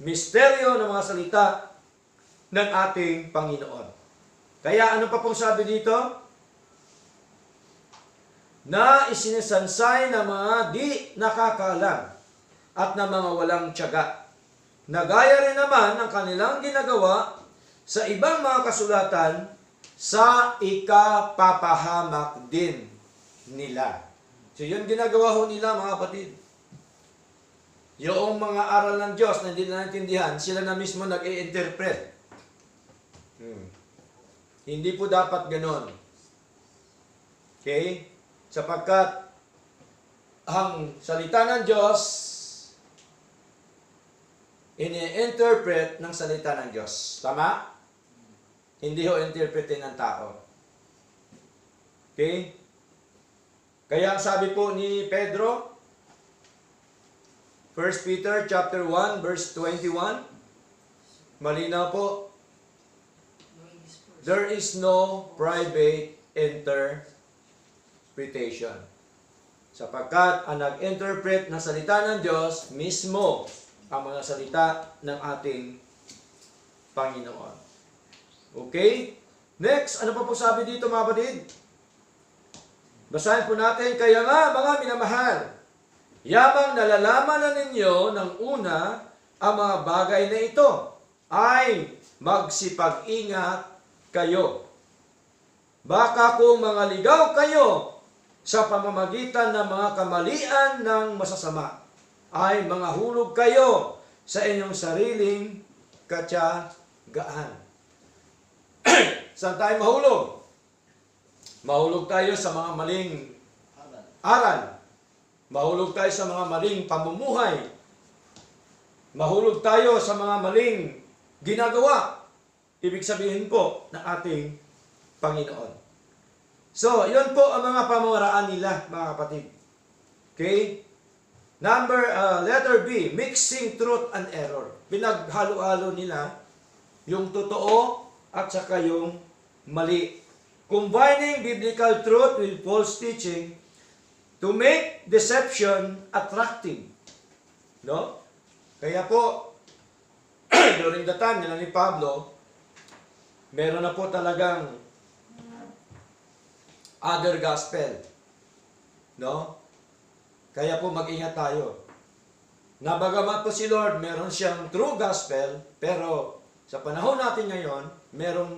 misteryo ng mga salita ng ating Panginoon. Kaya ano pa pong sabi dito? Na isinisansay ng mga di nakakaalam at ng mga walang tiyaga. Nagaya rin naman ng kanilang ginagawa sa ibang mga kasulatan sa ikapapahamak din nila. So yun ginagawa ho nila, mga kapatid. Yung mga aral ng Diyos na hindi na naintindihan, sila na mismo nag-i-interpret. Hindi po dapat ganon. Okay? Sapagkat ang salita ng Diyos, ini-interpret ng salita ng Diyos. Tama? Hindi ho interpretin ng tao. Okay? Kaya sabi po ni Pedro, 1 Peter chapter 1 verse 21, malinaw po, there is no private interpretation. Sapagkat ang nag-interpret ng salita ng Diyos mismo ang mga salita ng ating Panginoon. Okay? Next, ano pa po sabi dito, mga kapatid? Basahin po natin, kaya nga mga minamahal, yamang nalalaman na ninyo ng una ang mga bagay na ito, ay magsipag-ingat kayo. Baka kung mga ligaw kayo sa pamamagitan ng mga kamalian ng masasama, ay mga hulog kayo sa inyong sariling katyagaan. Saan tayo mahulog? Mahulog tayo sa mga maling aral. Mahulog tayo sa mga maling pamumuhay. Mahulog tayo sa mga maling ginagawa. Ibig sabihin po ng ating Panginoon. So, yun po ang mga pamamaraan nila, mga kapatid. Okay? Letter B, mixing truth and error. Pinaghalo-halo nila yung totoo at saka yung mali. Combining biblical truth with false teaching to make deception attractive. No? Kaya po, during the time nila ni Pablo, meron na po talagang other gospel. No? Kaya po mag-ingat tayo. Nabagamat po si Lord, meron siyang true gospel, pero sa panahon natin ngayon, merong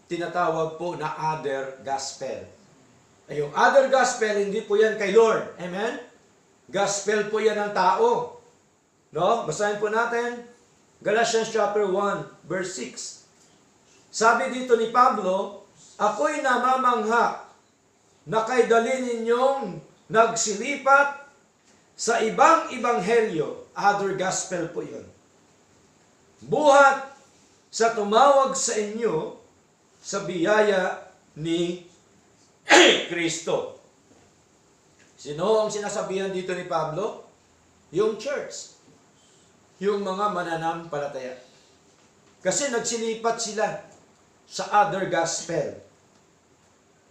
tinatawag po na other gospel. Ay, yung other gospel, hindi po yan kay Lord. Amen? Gospel po yan ng tao. No? Basahin po natin, Galatians chapter 1, verse 6. Sabi dito ni Pablo, ako'y namamangha na kay dali ninyong nagsilipat sa ibang ebanghelyo, other gospel po yun. Buhat sa tumawag sa inyo sa biyaya ni Kristo. Sino ang sinasabihan dito ni Pablo? Yung church. Yung mga mananampalataya. Kasi nagsilipat sila sa other gospel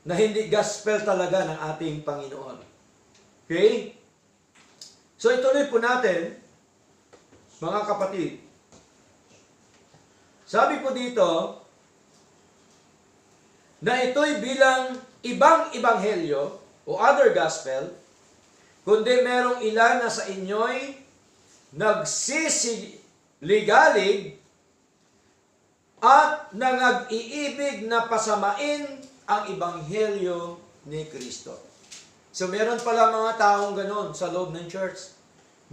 na hindi gospel talaga ng ating Panginoon. Okay? So ituloy po natin, mga kapatid. Sabi po dito, na ito'y bilang ibang ebanghelyo o other gospel, kundi merong ilan na sa inyo'y nagsisiligalig at nangag-iibig na pasamain ang Ebanghelyo ni Kristo. So meron pala mga taong ganon sa loob ng church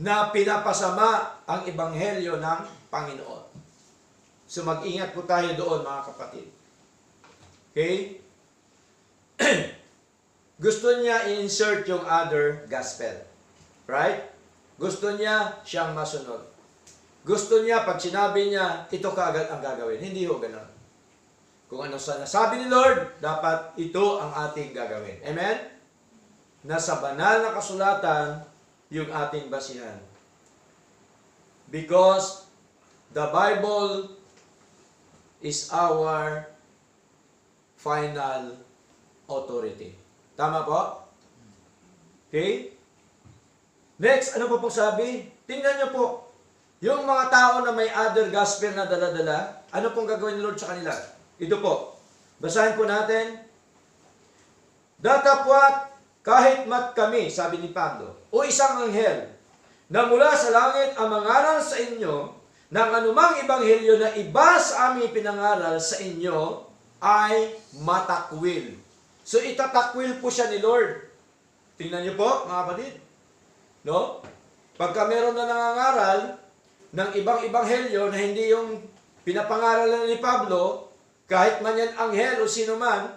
na pinapasama ang Ebanghelyo ng Panginoon. So mag-ingat po tayo doon, mga kapatid. Okay? Gusto niya i-insert yung other gospel. Right? Gusto niya siyang masunod. Gusto niya, pag sinabi niya, ito kaagad ang gagawin. Hindi ho ganon. Kung ano sa nasabi ni Lord, dapat ito ang ating gagawin. Amen? Nasa banal na kasulatan, yung ating basihan. Because the Bible is our final authority. Tama po? Okay? Next, ano po pong sabi? Tingnan niyo po. Yung mga tao na may other gospel na dala-dala, ano pong gagawin ni Lord sa kanila? Ito po. Basahin po natin. Datapwat kahit mat kami, sabi ni Pablo, o isang anghel, na mula sa langit ang mangaral sa inyo ng anumang ebanghelyo na iba sa aming pinangaral sa inyo ay matakwil. So itatakwil po siya ni Lord. Tingnan niyo po, mga kapatid. No? Pagka meron na nangangaral ng ibang ebanghelyo na hindi yung pinapangaralan ni Pablo, kahit man yan anghel o sino man,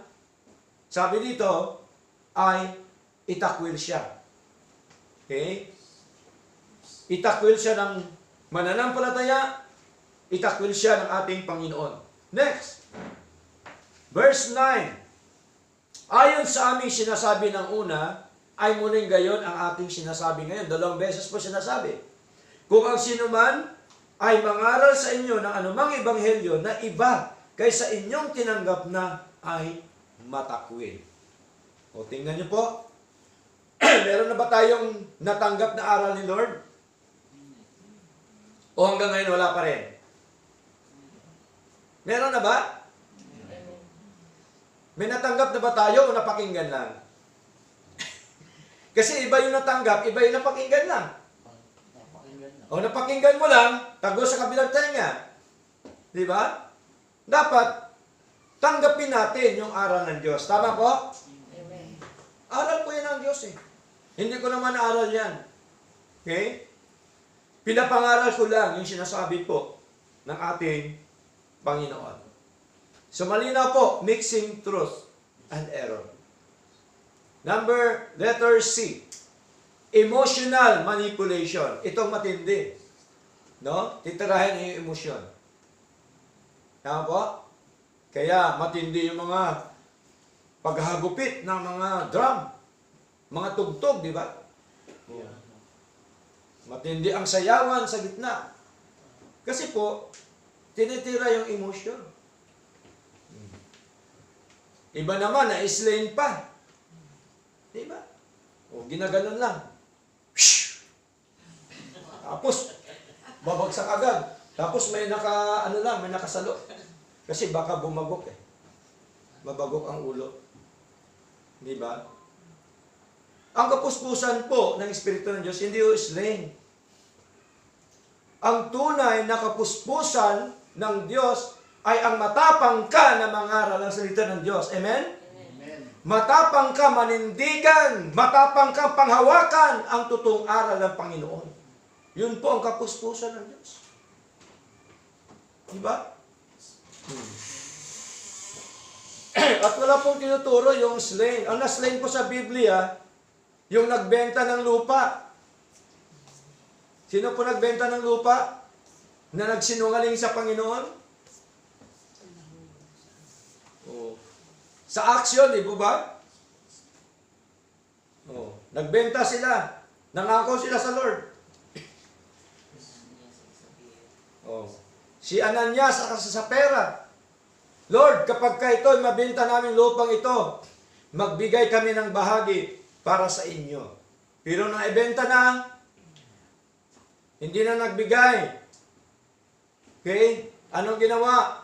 sabi dito, ay itakwil siya. Okay? Itakwil siya ng mananampalataya, itakwil siya ng ating Panginoon. Next, verse 9. Ayon sa aming sinasabi ng una, ay muling gayon ang ating sinasabi ngayon. 2 beses po sinasabi. Kung ang sino man ay mangaral sa inyo ng anumang ebanghelyo na iba kaysa inyong tinanggap na ay matakwil. O tingnan niyo po, meron na ba tayong natanggap na aral ni Lord? O hanggang ngayon wala pa rin? Meron na ba? May natanggap na ba tayo o napakinggan lang? Kasi iba yung natanggap, iba yung napakinggan lang. O napakinggan mo lang, tago sa kabilang tenga. Di ba? Dapat, tanggapin natin yung aral ng Diyos. Tama po? Amen. Aral po yan ng Diyos eh. Hindi ko naman aral yan. Okay? Pinapangaral ko lang yung sinasabi po ng ating Panginoon. So malinaw po, mixing truth and error. Letter C. Emotional manipulation. Itong matindi. No? Titirahin yung emosyon. Tama po? Kaya matindi yung mga paghagupit ng mga drum. Mga tugtog, di ba? Matindi ang sayawan sa gitna. Kasi po, tinitira yung emosyon. Iba naman, na-slain pa. Di ba? O, ginaganon lang. Tapos, babagsak agad. Tapos may may nakasalo. Kasi baka bumagok eh. Mabagok ang ulo. Di ba? Ang kapuspusan po ng Espiritu ng Diyos, hindi o slain. Ang tunay na kapuspusan ng Diyos ay ang matapang ka na mangaral ng salita ng Diyos. Amen? Matapang ka manindigan, matapang ka panghawakan ang totoong aral ng Panginoon. Yun po ang kapuspusan ng Diyos. Diba? At wala pong tinuturo yung slain. Ang na-slain po sa Biblia, yung nagbenta ng lupa. Sino po nagbenta ng lupa? Na nagsinungaling sa Panginoon? Oh. Sa action, di po ba? Oh. Nagbenta sila. Nangako sila sa Lord. Oh. Si Ananias sa pera. Lord, kapag ka ito, mabenta namin lupang ito, magbigay kami ng bahagi para sa inyo. Pero nang ibenta na, hindi na nagbigay. Okay? Anong ginawa?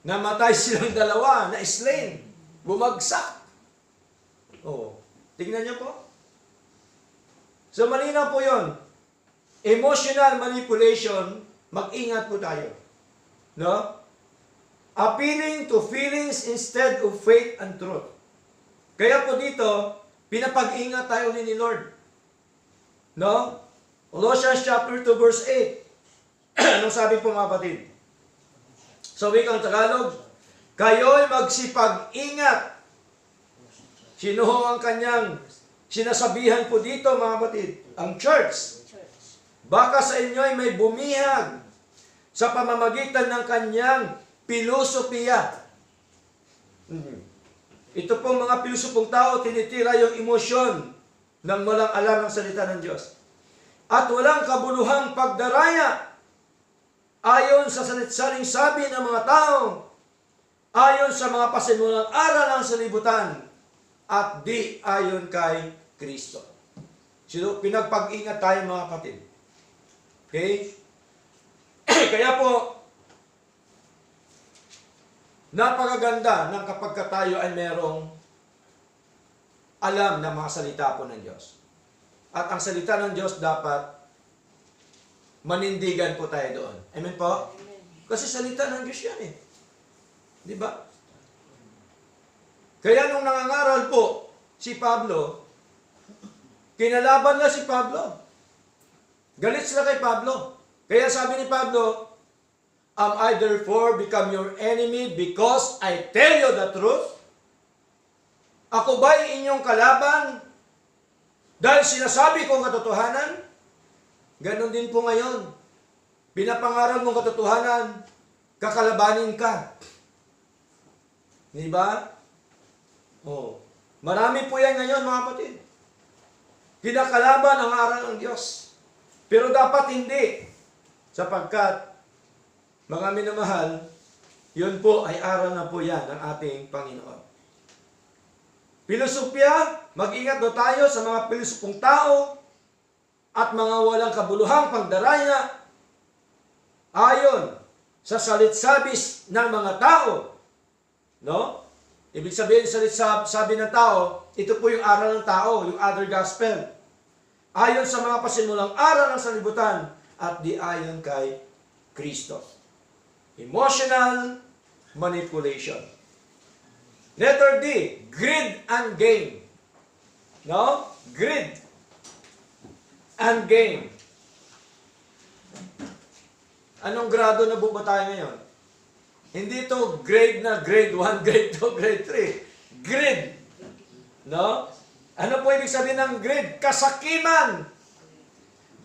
Namatay silang dalawa, na-slain, bumagsak. Oh, tingnan niyo po. So malinaw po yun. Emotional manipulation, mag-ingat po tayo. No? appealing to feelings instead of faith and truth. Kaya po dito, pinapag-ingat tayo ni Lord. No? Colossians chapter 2 verse 8. Anong sabi po mga kapatid? Sa wikang Tagalog, kayo'y magsipag-ingat. Sino ho ang kanyang sinasabihan po dito mga kapatid? Ang church. Baka sa inyo'y may bumihag sa pamamagitan ng kanyang pilosopiya. Ito pong mga pilosopong tao, tinitira yung emosyon ng walang alam ng salita ng Diyos. At walang kabuluhang pagdaraya ayon sa salit-saling sabi ng mga tao, ayon sa mga pasimulang aral ng salibutan, at di ayon kay Kristo. So, pinagpag-ingat tayo mga kapatid. Okay? Kaya po, napakaganda ng kapag tayo ay merong alam na mga salita po ng Diyos. At ang salita ng Diyos dapat manindigan po tayo doon. Amen po? Kasi salita ng Diyos yan eh. Di ba? Kaya nung nangangaral po si Pablo, kinalaban na si Pablo. Galit sila kay Pablo. Kaya sabi ni Pablo, am I therefore become your enemy because I tell you the truth? Ako ba'y inyong kalaban dahil sinasabi kong katotohanan? Ganon din po ngayon. Pinapangaral mong katotohanan, kakalabanin ka. Di ba? Oh. Marami po yan ngayon mga kapatid. Kinakalaban ang aral ng Diyos. Pero dapat hindi. Sapagkat, mga minamahal, yun po ay aral na po yan ng ating Panginoon. Pilosopya, mag-ingat daw tayo sa mga pilosopong tao at mga walang kabuluhang pagdaraya ayon sa salit-sabis ng mga tao. No? Ibig sabihin, salit-sabi ng tao, ito po yung aral ng tao, yung other gospel. Ayon sa mga pasimulang aral ng salibutan at di ayon kay Kristo. Emotional manipulation. Letter D, greed and gain. No? Greed and gain. Anong grado na po ba tayo ngayon? Hindi to grade na grade 1, grade 2, grade 3. Greed. No? Ano po ibig sabihin ng greed? Kasakiman.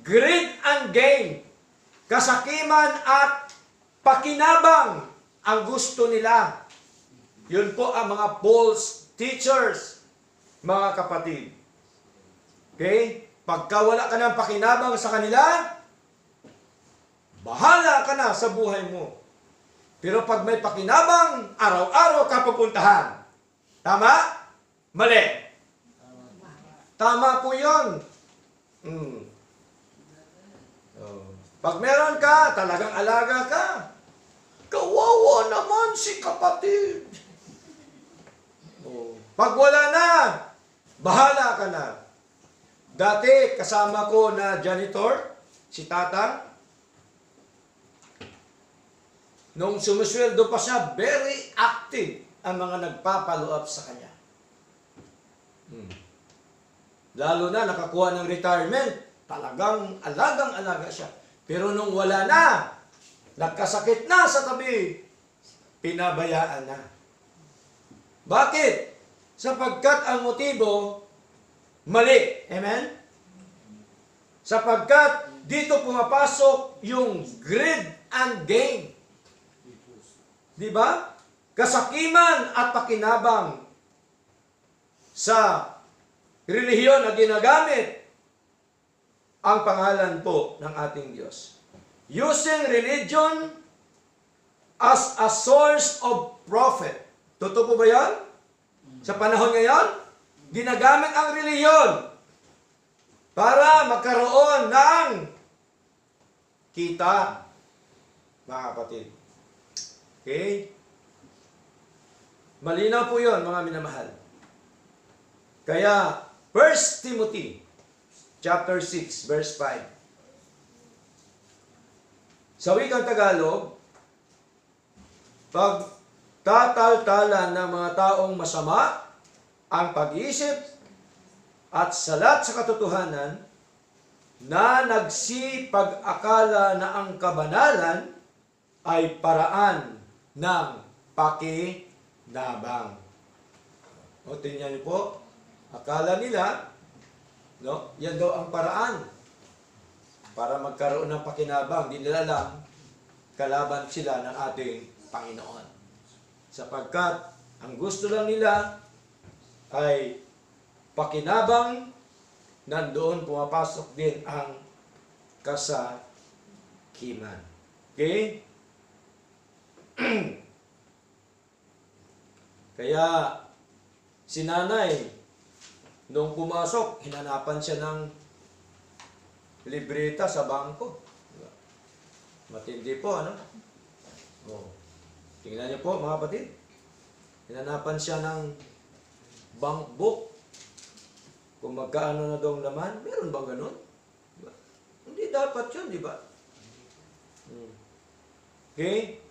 Greed and gain. Kasakiman at pakinabang ang gusto nila. Yun po ang mga false teachers, mga kapatid. Okay? Pagka wala ka ng pakinabang sa kanila, bahala ka na sa buhay mo. Pero pag may pakinabang, araw-araw ka pupuntahan. Tama? Mali. Tama po yun. Pag meron ka, talagang alaga ka. Kawawa naman si kapatid. Pag wala na, bahala ka na. Dati, kasama ko na janitor, si Tata. Nung sumusweldo pa siya, very active ang mga nagpa-follow up sa kanya. Lalo na, nakakuha ng retirement, talagang alagang-alaga siya. Pero nung wala na, nagkasakit na sa tabi, pinabayaan na. Bakit? Sapagkat ang motibo, mali. Amen? Sapagkat dito pumapasok yung greed and gain. Di ba? Kasakiman at pakinabang sa relihiyon na ginagamit ang pangalan po ng ating Diyos. Using religion as a source of profit. Totoo po ba yan? Sa panahon ngayon, ginagamit ang relihiyon para magkaroon ng kita, mga kapatid. Okay? Malinaw po yun, mga minamahal. Kaya, 1 Timothy chapter 6, verse 5. Sa wikang Tagalog, pag tataltalan ng mga taong masama ang pag-iisip at salat sa katotohanan na nagsipag-akala na ang kabanalan ay paraan ng pakinabang. O, tingnan niyo po, akala nila, no, yan daw ang paraan para magkaroon ng pakinabang. Di nila alam, kalaban sila ng ating Panginoon. Sapagkat ang gusto lang nila ay pakinabang, nandoon pumapasok din ang kasakiman. Okay? Kaya, si nanay, nung pumasok, hinanapan siya ng libreta sa bangko. Matindi po, ano? Oh. Tingnan niyo po, mga kapatid. Hinanapan siya ng bank book. Kung magkaano na daw ang laman, meron bang ganun? Diba? Hindi dapat yun, di ba? Okay?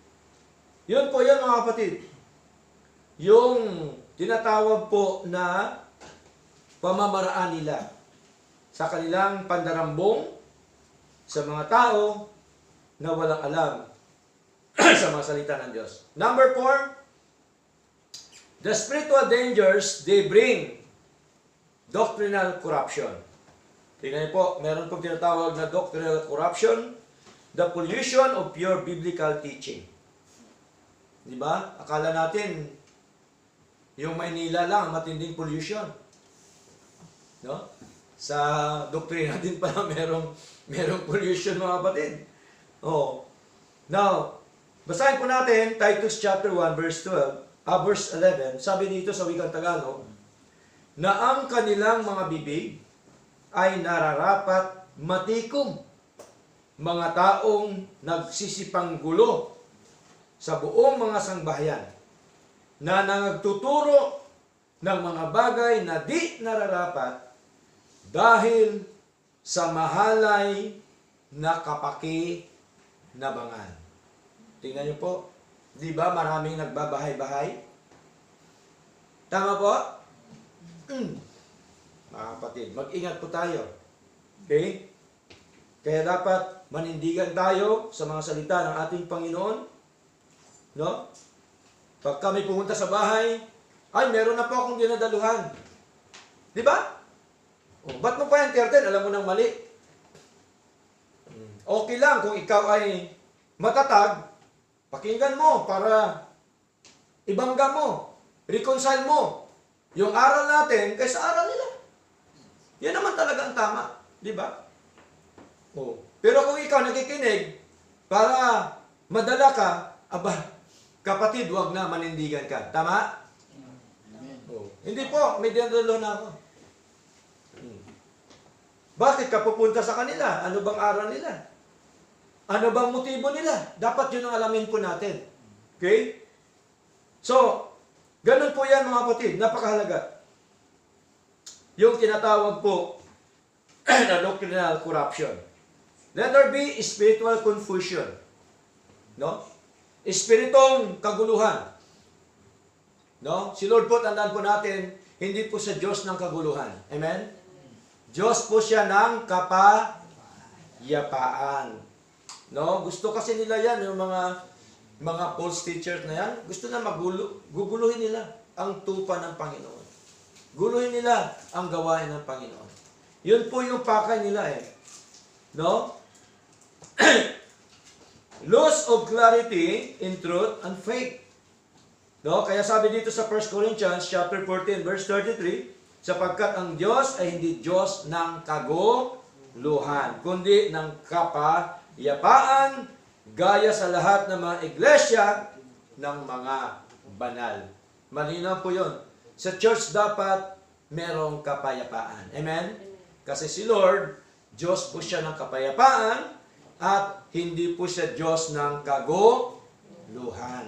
Yun po yan, mga kapatid. Yung tinatawag po na pamamaraan nila sa kanilang pandarambong sa mga tao na walang alam sa mga salita ng Diyos. Number 4, the spiritual dangers they bring, doctrinal corruption. Tingnan niyo po, meron pong tinatawag na doctrinal corruption, the pollution of pure biblical teaching. Di ba? Akala natin, yung Maynila lang, matinding pollution. No? Sa doktrina din pala merong pollution, mga kapatid. Oh. Now, basahin po natin Titus chapter 1 verse 11. Sabi dito sa wikang Tagalog na ang kanilang mga bibig ay nararapat matikom, mga taong nagsisipanggulo sa buong mga sangbahayan na nagtuturo ng mga bagay na di nararapat dahil sa mahalay na kapakinabangan. Tingnan niyo po, di ba maraming nagbabahay-bahay? Tama po? Mga kapatid, mag-ingat po tayo. Okay? Kaya dapat manindigan tayo sa mga salita ng ating Panginoon. No? Pag kami pumunta sa bahay, ay, meron na po akong dinadaluhan. Di ba? O, ba't mo pa yan, Terten? Alam mo nang mali. Okay lang kung ikaw ay matatag, pakinggan mo para ibangga mo, reconcile mo yung aral natin kaysa aral nila. Yan naman talaga ang tama. Di ba? O, pero kung ikaw nakikinig para madala ka, aba, kapatid, huwag na manindigan ka. Tama? Oh. Hindi po, may dinadalo na ako. Bakit ka pupunta sa kanila? Ano bang aral nila? Ano bang motibo nila? Dapat yun ang alamin po natin. Okay? So, ganun po yan, mga kapatid. Napakahalaga. Yung tinatawag po na doctrinal corruption. Letter B, spiritual confusion. No? Espiritong kaguluhan. No? Si Lord po, tandaan po natin, hindi po sa Diyos ng kaguluhan. Amen? Diyos po siya ng kapayapaan. No? Gusto kasi nila yan, yung mga false teachers na yan, gusto na guguluhin nila ang tupa ng Panginoon. Guluhin nila ang gawain ng Panginoon. Yun po yung pakay nila eh. No? Loss of clarity in truth and faith. No? Kaya sabi dito sa 1 Corinthians chapter 14 verse 33, sapagkat ang Diyos ay hindi Diyos ng kaguluhan, kundi ng kapayapaan, gaya sa lahat ng mga iglesia ng mga banal. Malinaw po yun. Sa church dapat merong kapayapaan. Amen? Kasi si Lord, Diyos po siya ng kapayapaan, at hindi po siya Diyos ng kaguluhan.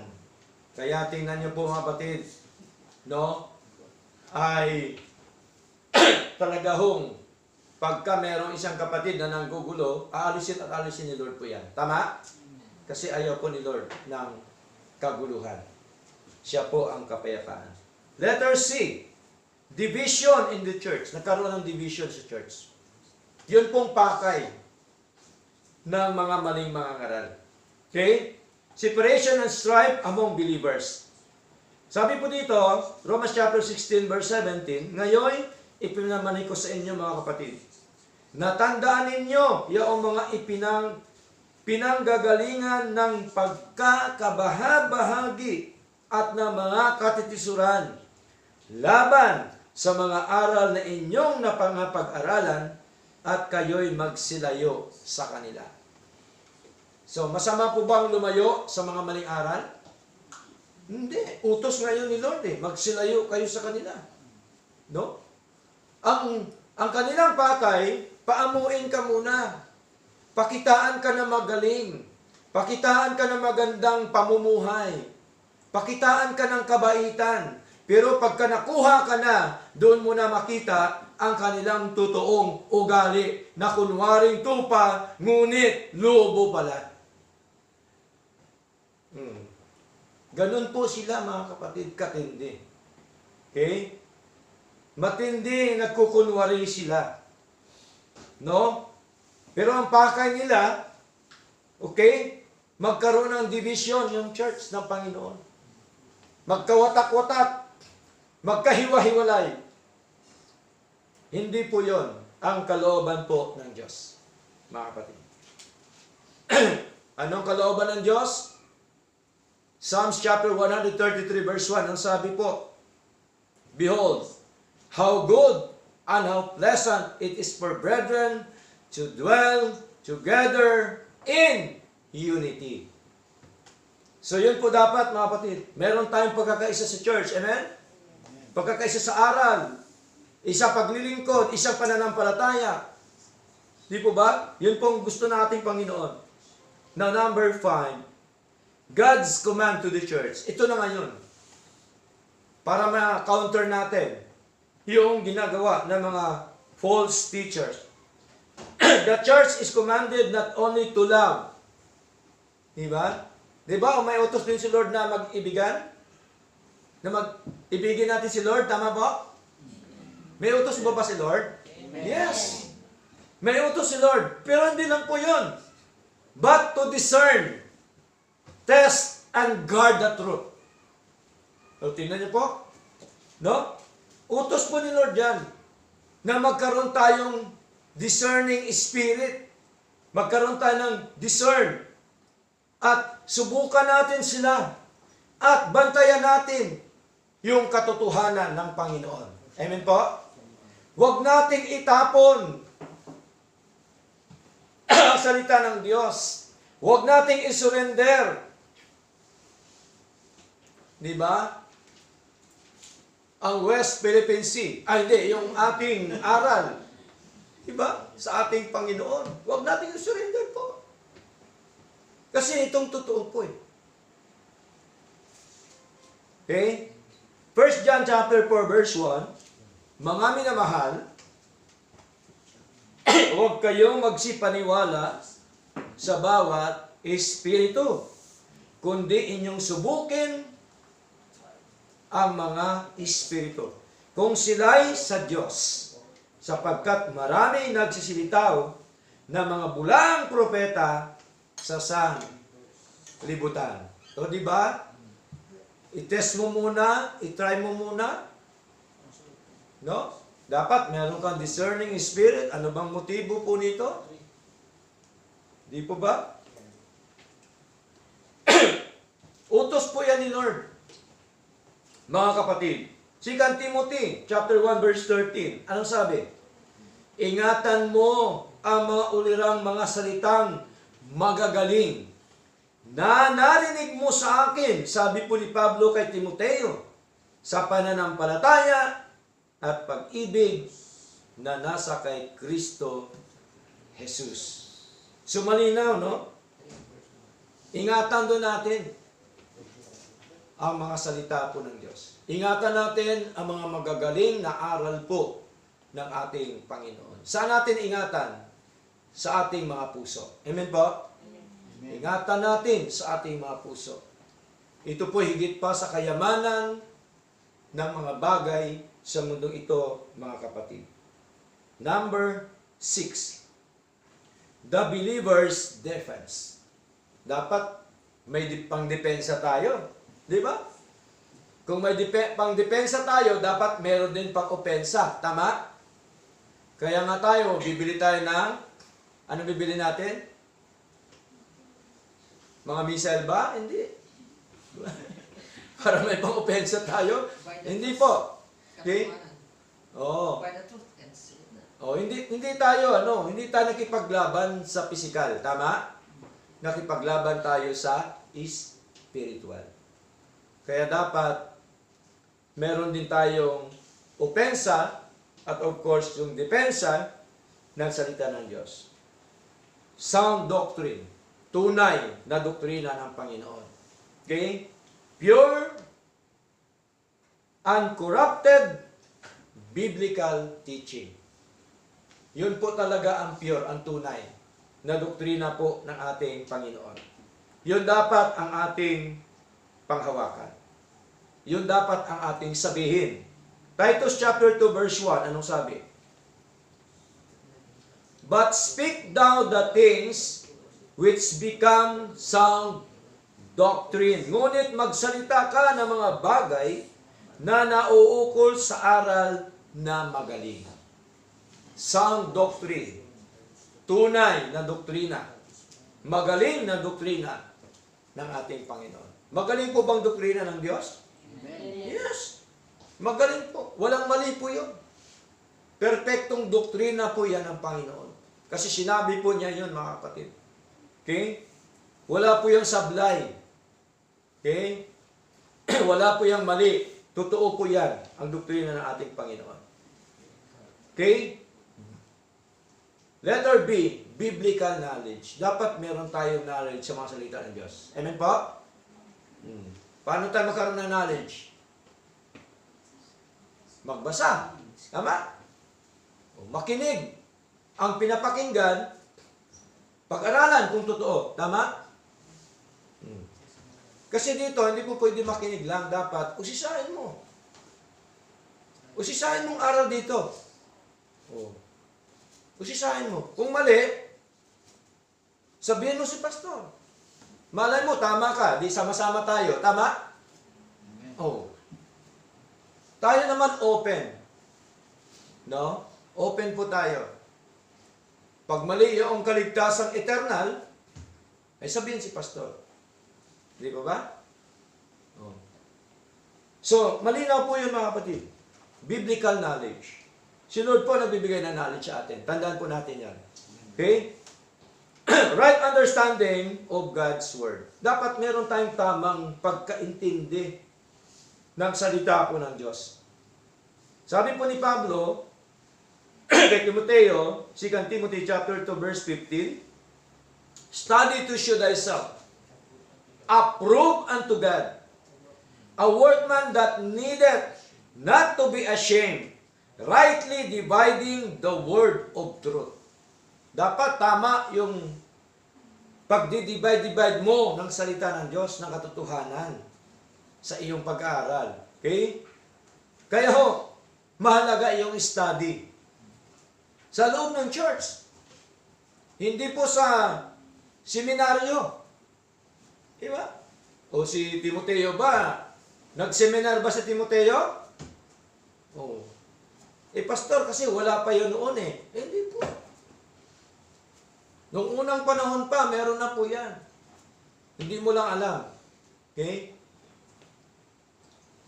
Kaya tingnan niyo po, mga kapatid, no? Ay talaga hong pagka merong isang kapatid na nanggugulo, aalisin at aalisin ni Lord po yan. Tama? Kasi ayaw po ni Lord ng kaguluhan. siya po ang kapayapaan. Letter C, division in the church. Nagkaroon ng division sa church. Yun pong pakay ng mga maling mga ngaral. Okay? Separation and strife among believers. Sabi po dito, Romans chapter 16 verse 17, ngayon, ipinamanay ko sa inyo mga kapatid, natandaan ninyo yung mga pinanggagalingan ng pagkakabahabahagi at ng mga katitisuran laban sa mga aral na inyong napangapag-aralan at kayo'y magsilayo sa kanila. So, masama po bang lumayo sa mga maling aral? Hindi. Utos ngayon ni Lord magsilayo kayo sa kanila. No? Ang kanilang pakay, paamuin ka muna. Pakitaan ka na magaling. Pakitaan ka na magandang pamumuhay. Pakitaan ka ng kabaitan. Pero pagka nakuha ka na, doon mo na makita ang kanilang totoong ugali na kunwaring tupa, ngunit lobo pala. Ganun po sila mga kapatid, katindi. Okay? Matindi, nagkukunwari sila. No? Pero ang pakay nila, okay, magkaroon ng division yung church ng Panginoon. Magkawatak-watak. Magkahiwa-hiwalay. Hindi po yon ang kalooban po ng Diyos, mga kapatid. Anong kalooban ng Diyos? Psalms chapter 133 verse 1, ang sabi po, behold, how good and how pleasant it is for brethren to dwell together in unity. So yun po dapat mga kapatid, meron tayong pagkakaisa sa church, amen? Pagkakaisa sa aral, isa paglilingkod, isang pananampalataya. Di po ba? Yun pong gusto nating Panginoon. Now number 5, God's command to the church. Ito na ngayon. Para ma-counter natin yung ginagawa ng mga false teachers. The church is commanded not only to love. Di ba? Di ba? May utos din si Lord na mag-ibigan? Na mag-ibigin natin si Lord, tama ba? May utos ba si Lord? Amen. Yes. May utos si Lord. Pero hindi lang po yun. But to discern, test, and guard the truth. So, tingnan niyo po. No? Utos po ni Lord yan. Na magkaroon tayong discerning spirit. Magkaroon tayo ng discern. At subukan natin sila. At bantayan natin yung katotohanan ng Panginoon. Amen po? Huwag nating itapon ang salita ng Diyos. Huwag nating isurrender. Di ba? Ang West Philippine Sea. Hindi, yung ating aral. Di ba? Sa ating Panginoon. Huwag nating isurrender po. Kasi itong totoo po eh. Okay? 1 John chapter 4 verse 1, mga minamahal, huwag kayong magsipaniwala sa bawat espiritu, kundi inyong subukin ang mga espiritu. Kung sila'y sa Diyos, sapagkat marami nagsisilitaw na mga bulang propeta sa sanlibutan. O di ba? I-test mo muna, i-try mo muna. No? Dapat meron kang discerning spirit. Ano bang motibo po nito? Di po ba? Utos po yan ni Lord. Mga kapatid, 2 Timothy chapter 1 verse 13. Anong sabi? Ingatan mo ang mga ulirang mga salitang magagaling na narinig mo sa akin, sabi po ni Pablo kay Timoteo, sa pananampalataya at pag-ibig na nasa kay Kristo Jesus. So malinaw, no? Ingatan doon natin ang mga salita po ng Diyos. Ingatan natin ang mga magagaling na aral po ng ating Panginoon. Saan natin ingatan? Sa ating mga puso. Amen po? Ingatan natin sa ating mga puso. Ito po higit pa sa kayamanan ng mga bagay sa mundong ito, mga kapatid. Number 6, the believer's defense. Dapat may pangdepensa tayo. Di ba? Kung may pangdepensa tayo, dapat meron din pang-opensa. Tama? Kaya nga tayo, bibili tayo ng, ano bibili natin? Mga missile ba? Hindi. Para may pang-opensa tayo? Hindi po. Okay? Oo. Oh, hindi tayo hindi tayo nakipaglaban sa pisikal, tama? Nakipaglaban tayo sa spiritual. Kaya dapat meron din tayong opensa at of course yung depensa ng salita ng Diyos. Sound doctrine, tunay na doktrina ng Panginoon. Okay? Pure, uncorrupted, biblical teaching. Yun po talaga ang pure, ang tunay na doktrina po ng ating Panginoon. Yun dapat ang ating panghawakan. Yun dapat ang ating sabihin. Titus chapter 2 verse 1, anong sabi? But speak thou the things which become sound doctrine. Ngunit magsalita ka ng mga bagay na nauukol sa aral na magaling. Sound doctrine. Tunay na doktrina. Magaling na doktrina ng ating Panginoon. Magaling po bang doktrina ng Diyos? Amen. Yes. Magaling po. Walang mali po yun. Perpektong doktrina po yan ng Panginoon. Kasi sinabi po niya yun, mga kapatid. Okay? Wala po yung sablay. Okay? Wala po yung mali. Totoo po yan, ang doktrina ng ating Panginoon. Okay? Letter B, biblical knowledge. Dapat meron tayong knowledge sa mga salita ng Diyos. Amen po? Paano tayo magkaroon ng knowledge? Magbasa. Tama? O, makinig. Ang pinapakinggan, pag-aralan kung totoo. Tama? Kasi dito, hindi po pwede makinig lang. Dapat, usisahin mo. Usisahin mong aral dito. O. Usisahin mo. Kung mali, sabihin mo si pastor. Malay mo, tama ka. Di sama-sama tayo. Tama? Oh. Tayo naman open. No? Open po tayo. Pag mali yung kaligtasang eternal, ay sabihin si pastor. Di ba ba? Oh. So, malinaw po yun mga kapatid. Biblical knowledge. Si Lord po nagbibigay ng knowledge sa atin. Tandaan po natin yan. Okay? Right understanding of God's Word. Dapat meron tayong tamang pagkaintindi ng salita po ng Diyos. Sabi po ni Pablo, kay Timoteo, 2 Timothy chapter 2 verse 15, study to show thyself, approved unto God, a workman that needeth not to be ashamed, rightly dividing the word of truth. Dapat tama yung pagdi-divide mo ng salita ng Diyos, ng katotohanan sa iyong pag-aaral. Okay? Kaya ho, mahalaga yung study. Sa loob ng church. Hindi po sa seminaryo. Diba? O si Timoteo ba? Nag-seminar ba si Timoteo? Oo. Pastor, kasi wala pa yun noon eh. Hindi po. Noong unang panahon pa, meron na po yan. Hindi mo lang alam. Okay?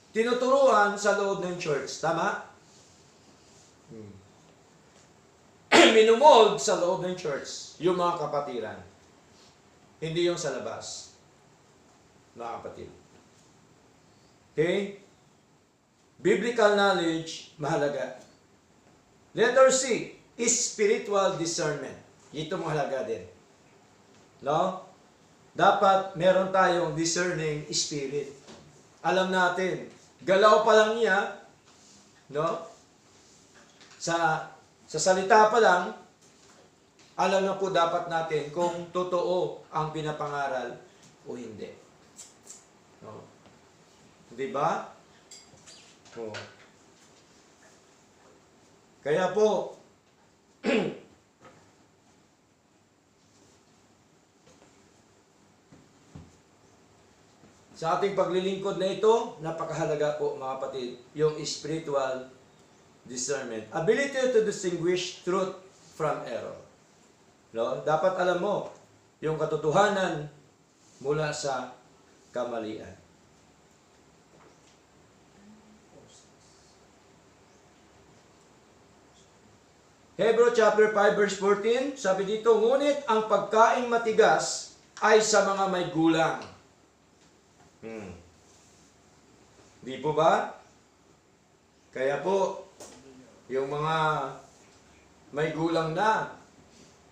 Tinuturuan sa loob ng church. Tama? Minumold sa loob ng church yung mga kapatiran. Hindi yung sa labas. Mga kapatid. Okay? Biblical knowledge, mahalaga. Letter C, is spiritual discernment. Ito mahalaga din. No? Dapat meron tayong discerning spirit. Alam natin, galaw pa lang niya, no? Sa salita pa lang, alam na po dapat natin kung totoo ang pinapangaral o hindi. No? Di ba? Oh. Kaya po, sa ating paglilingkod na ito, napakahalaga po mga kapatid, yung spiritual discernment. Ability to distinguish truth from error. No? Dapat alam mo yung katotohanan mula sa kamalian. Hebrew chapter 5 verse 14, sabi dito, ngunit ang pagkaing matigas ay sa mga may gulang. Di po ba? Kaya po, yung mga may gulang na,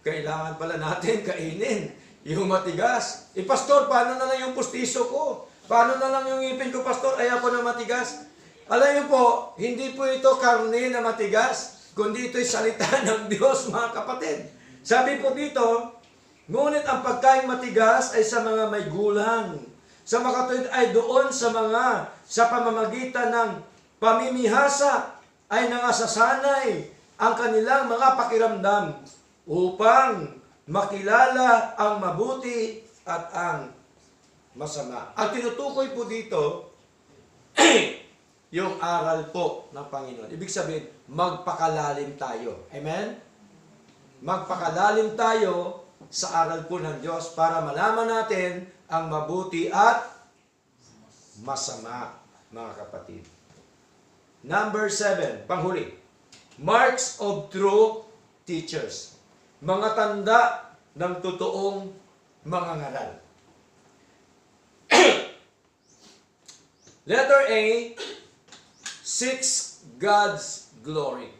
kailangan pala natin kainin yung matigas. Pastor, paano na lang yung pustiso ko? Paano na lang yung ngipin ko, Pastor? Ayaw ko na matigas. Alam niyo po, hindi po ito karne na matigas, kundi ito'y salita ng Diyos, mga kapatid. Sabi po dito, ngunit ang pagkain matigas ay sa mga may gulang. Sa makatwid ay doon sa pamamagitan ng pamimihasa ay nangasasanay ang kanilang mga pakiramdam upang makilala ang mabuti at ang masama. Ang tinutukoy po dito, yung aral po ng Panginoon. Ibig sabihin, magpakalalim tayo. Amen? Magpakalalim tayo sa aral po ng Diyos para malaman natin ang mabuti at masama, mga kapatid. Number 7, panghuli. Marks of true teachers. Mga tanda ng totoong mga ngaral. Letter A, seeks God's glory.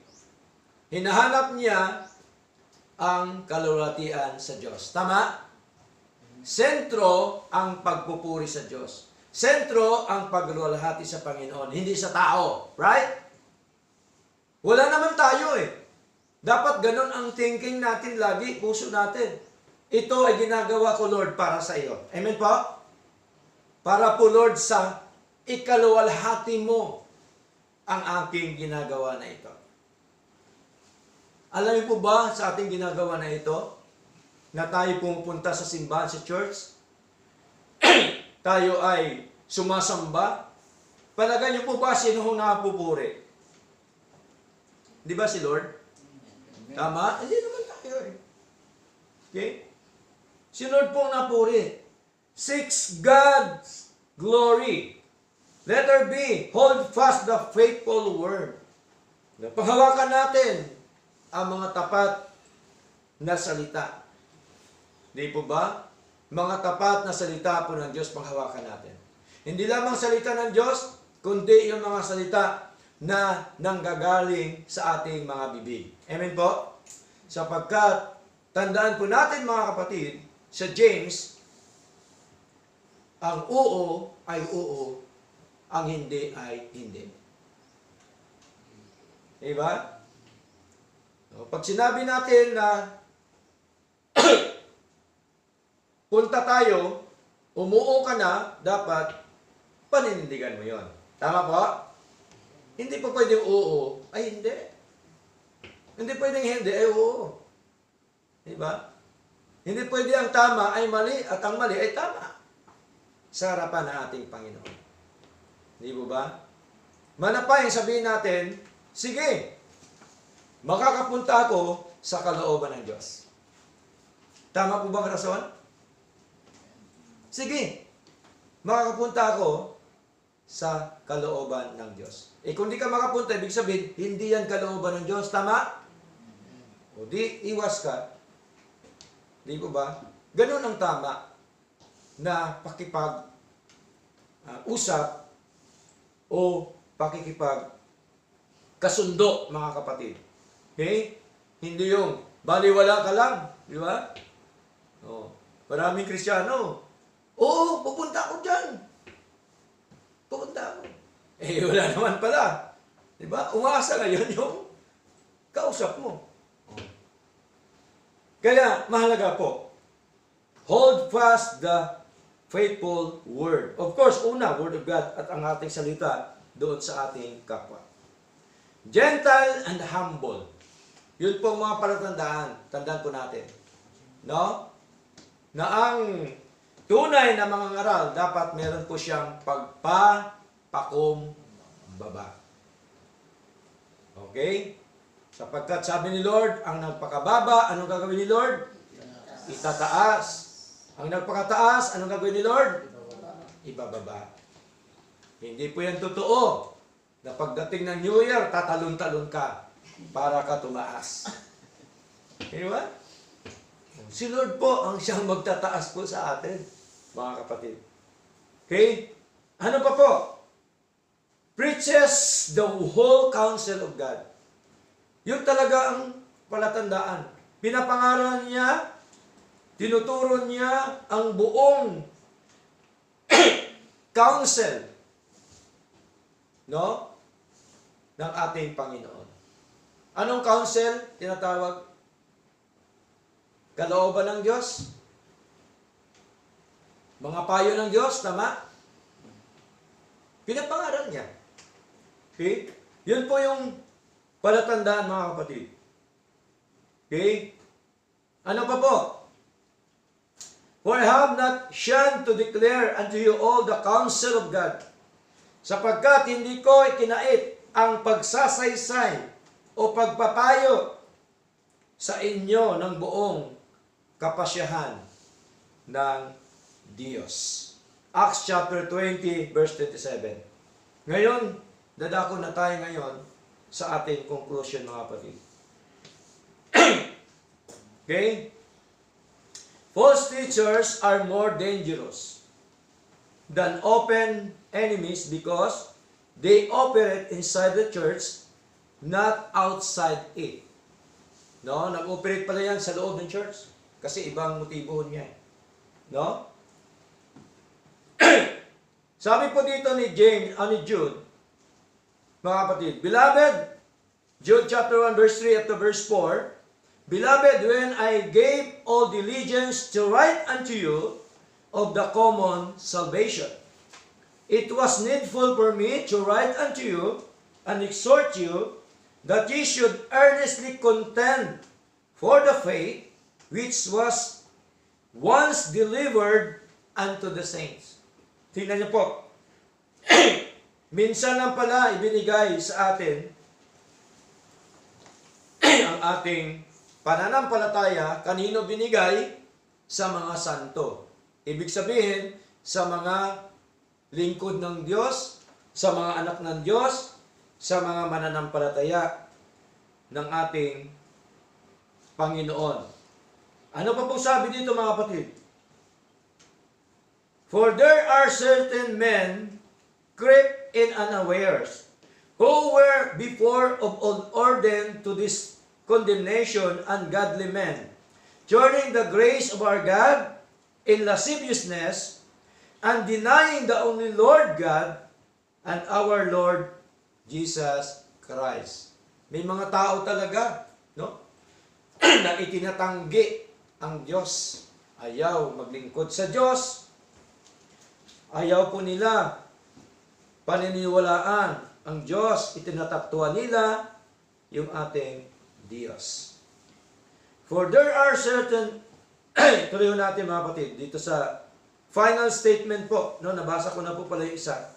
Hinahanap niya ang kalulatian sa Diyos. Tama? Sentro ang pagpupuri sa Diyos. Sentro ang pagluwalhati sa Panginoon, hindi sa tao. Right? Wala naman tayo eh. Dapat ganun ang thinking natin lagi, puso natin. Ito ay ginagawa ko, Lord, para sa iyo. Amen po? Para po, Lord, sa ikaluwalhati mo ang aking ginagawa na ito. Alam niyo po ba sa ating ginagawa na ito, na tayo pumupunta sa simbahan, sa church, tayo ay sumasamba, palagay niyo po ba sino hong nakapupuri? Di ba si Lord? Tama? Hindi naman tayo eh. Okay? Si Lord pong napuri. Seeks God's glory. Letter B, hold fast the faithful word. Panghawakan natin ang mga tapat na salita. Di po ba? Mga tapat na salita po ng Diyos, panghawakan natin. Hindi lamang salita ng Diyos, kundi yung mga salita na nanggagaling sa ating mga bibig. Amen po? Sapagkat, tandaan po natin mga kapatid, sa James, ang oo ay oo, ang hindi ay hindi. Diba? So, pag sinabi natin na punta tayo, umuo ka na, dapat paninindigan mo yon. Tama po? Hindi po pwedeng oo, ay hindi. Hindi pwedeng hindi, ay oo. Diba? Hindi pwede ang tama ay mali at ang mali ay tama sa harapan ng ating Panginoon. Di po ba? Manapay, sabihin natin, sige, makakapunta ako sa kalooban ng Diyos. Tama po ba ang rason? Sige, makakapunta ako sa kalooban ng Diyos. Kung di ka makapunta, ibig sabihin, hindi yan kalooban ng Diyos. Tama? O di, iwas ka. Di po ba? Ganun ang tama na pakipag-usap o pakikipag-kasundo, mga kapatid. Okay? Hindi yung baliwala ka lang. Di ba? O, maraming Kristiyano. Oo, pupunta ako dyan. Pupunta ako. Wala naman pala. Di ba? Umasa ngayon yung kausap mo. Kaya, mahalaga po, hold fast the faithful word. Of course, una, word of God at ang ating salita doon sa ating kapwa. Gentle and humble. Yun po ang mga palatandaan. Tandaan po natin. No? Na ang tunay na mga ngaral, dapat meron po siyang pagpapakumbaba. Okay? Sapagkat sabi ni Lord, ang nagpakababa, anong gagawin ni Lord? Itataas. Ang nagpakataas, anong gagawin ni Lord? Ibababa. Hindi po yan totoo na pagdating ng New Year, tatalon-talon ka para ka tumaas. Okay ba? Si Lord po ang siyang magtataas po sa atin, mga kapatid. Okay? Ano pa po? Preaches the whole counsel of God. Yun talaga ang palatandaan. Pinapangaral niya, tinuturo niya ang buong counsel, no, ng ating Panginoon. Anong counsel tinatawag? Kalooban ng Diyos? Mga payo ng Diyos, tama? Pinapangaral niya. Okay? Yun po yung palatandaan, mga kapatid. Okay? Ano pa po? For I have not shunned to declare unto you all the counsel of God, sapagkat hindi ko ikinait ang pagsasaysay o pagpapayo sa inyo ng buong kapasyahan ng Diyos. Acts chapter 20, verse 27. Ngayon, dadako na tayo ngayon sa ating conclusion, mga kapatid. Okay? False teachers are more dangerous than open enemies because they operate inside the church, not outside it. No? Nag-operate pala yan sa loob ng church. Kasi ibang motibo niya. No? Sabi po dito ni Jude, mga kapatid, Beloved, Jude chapter 1 verse 3 up to verse 4, Beloved, when I gave all diligence to write unto you of the common salvation, it was needful for me to write unto you and exhort you that ye should earnestly contend for the faith which was once delivered unto the saints. Tingnan niyo po. Minsan lang pala ibinigay sa atin ang ating pananampalataya. Kanino binigay? Sa mga santo. Ibig sabihin, sa mga lingkod ng Diyos, sa mga anak ng Diyos, sa mga mananampalataya ng ating Panginoon. Ano pa po sabi dito, mga kapatid? For there are certain men crept in unawares, who were before of old ordained to this condemnation, ungodly men, turning the grace of our God in lasciviousness, and denying the only Lord God and our Lord Jesus Christ. May mga tao talaga, no? Na itinatanggi ang Diyos. Ayaw maglingkod sa Diyos. Ayaw po nila paniniwalaan ang Diyos. Itinataktuhan nila yung ating Diyos. For there are certain, tuloy natin mga kapatid, dito sa final statement po, no, nabasa ko na po pala yung isa.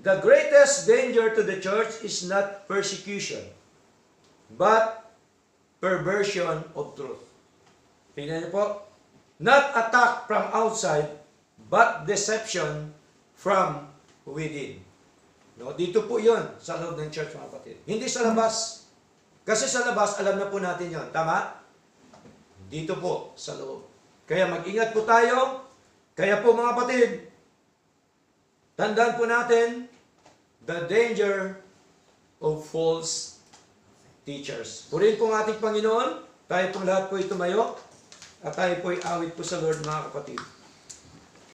The greatest danger to the church is not persecution, but perversion of truth. Tingnan niyo po, not attack from outside, but deception from within. No, dito po yun, sa loob ng church, mga kapatid. Hindi sa labas. Kasi sa labas, alam na po natin yun. Tama? Dito po, sa loob. Kaya mag-ingat po tayo. Kaya po, mga kapatid, tandaan po natin the danger of false teachers. Purihin po ang ating Panginoon. Tayo po lahat po tumayo. At tayo po awit po sa Lord, mga kapatid.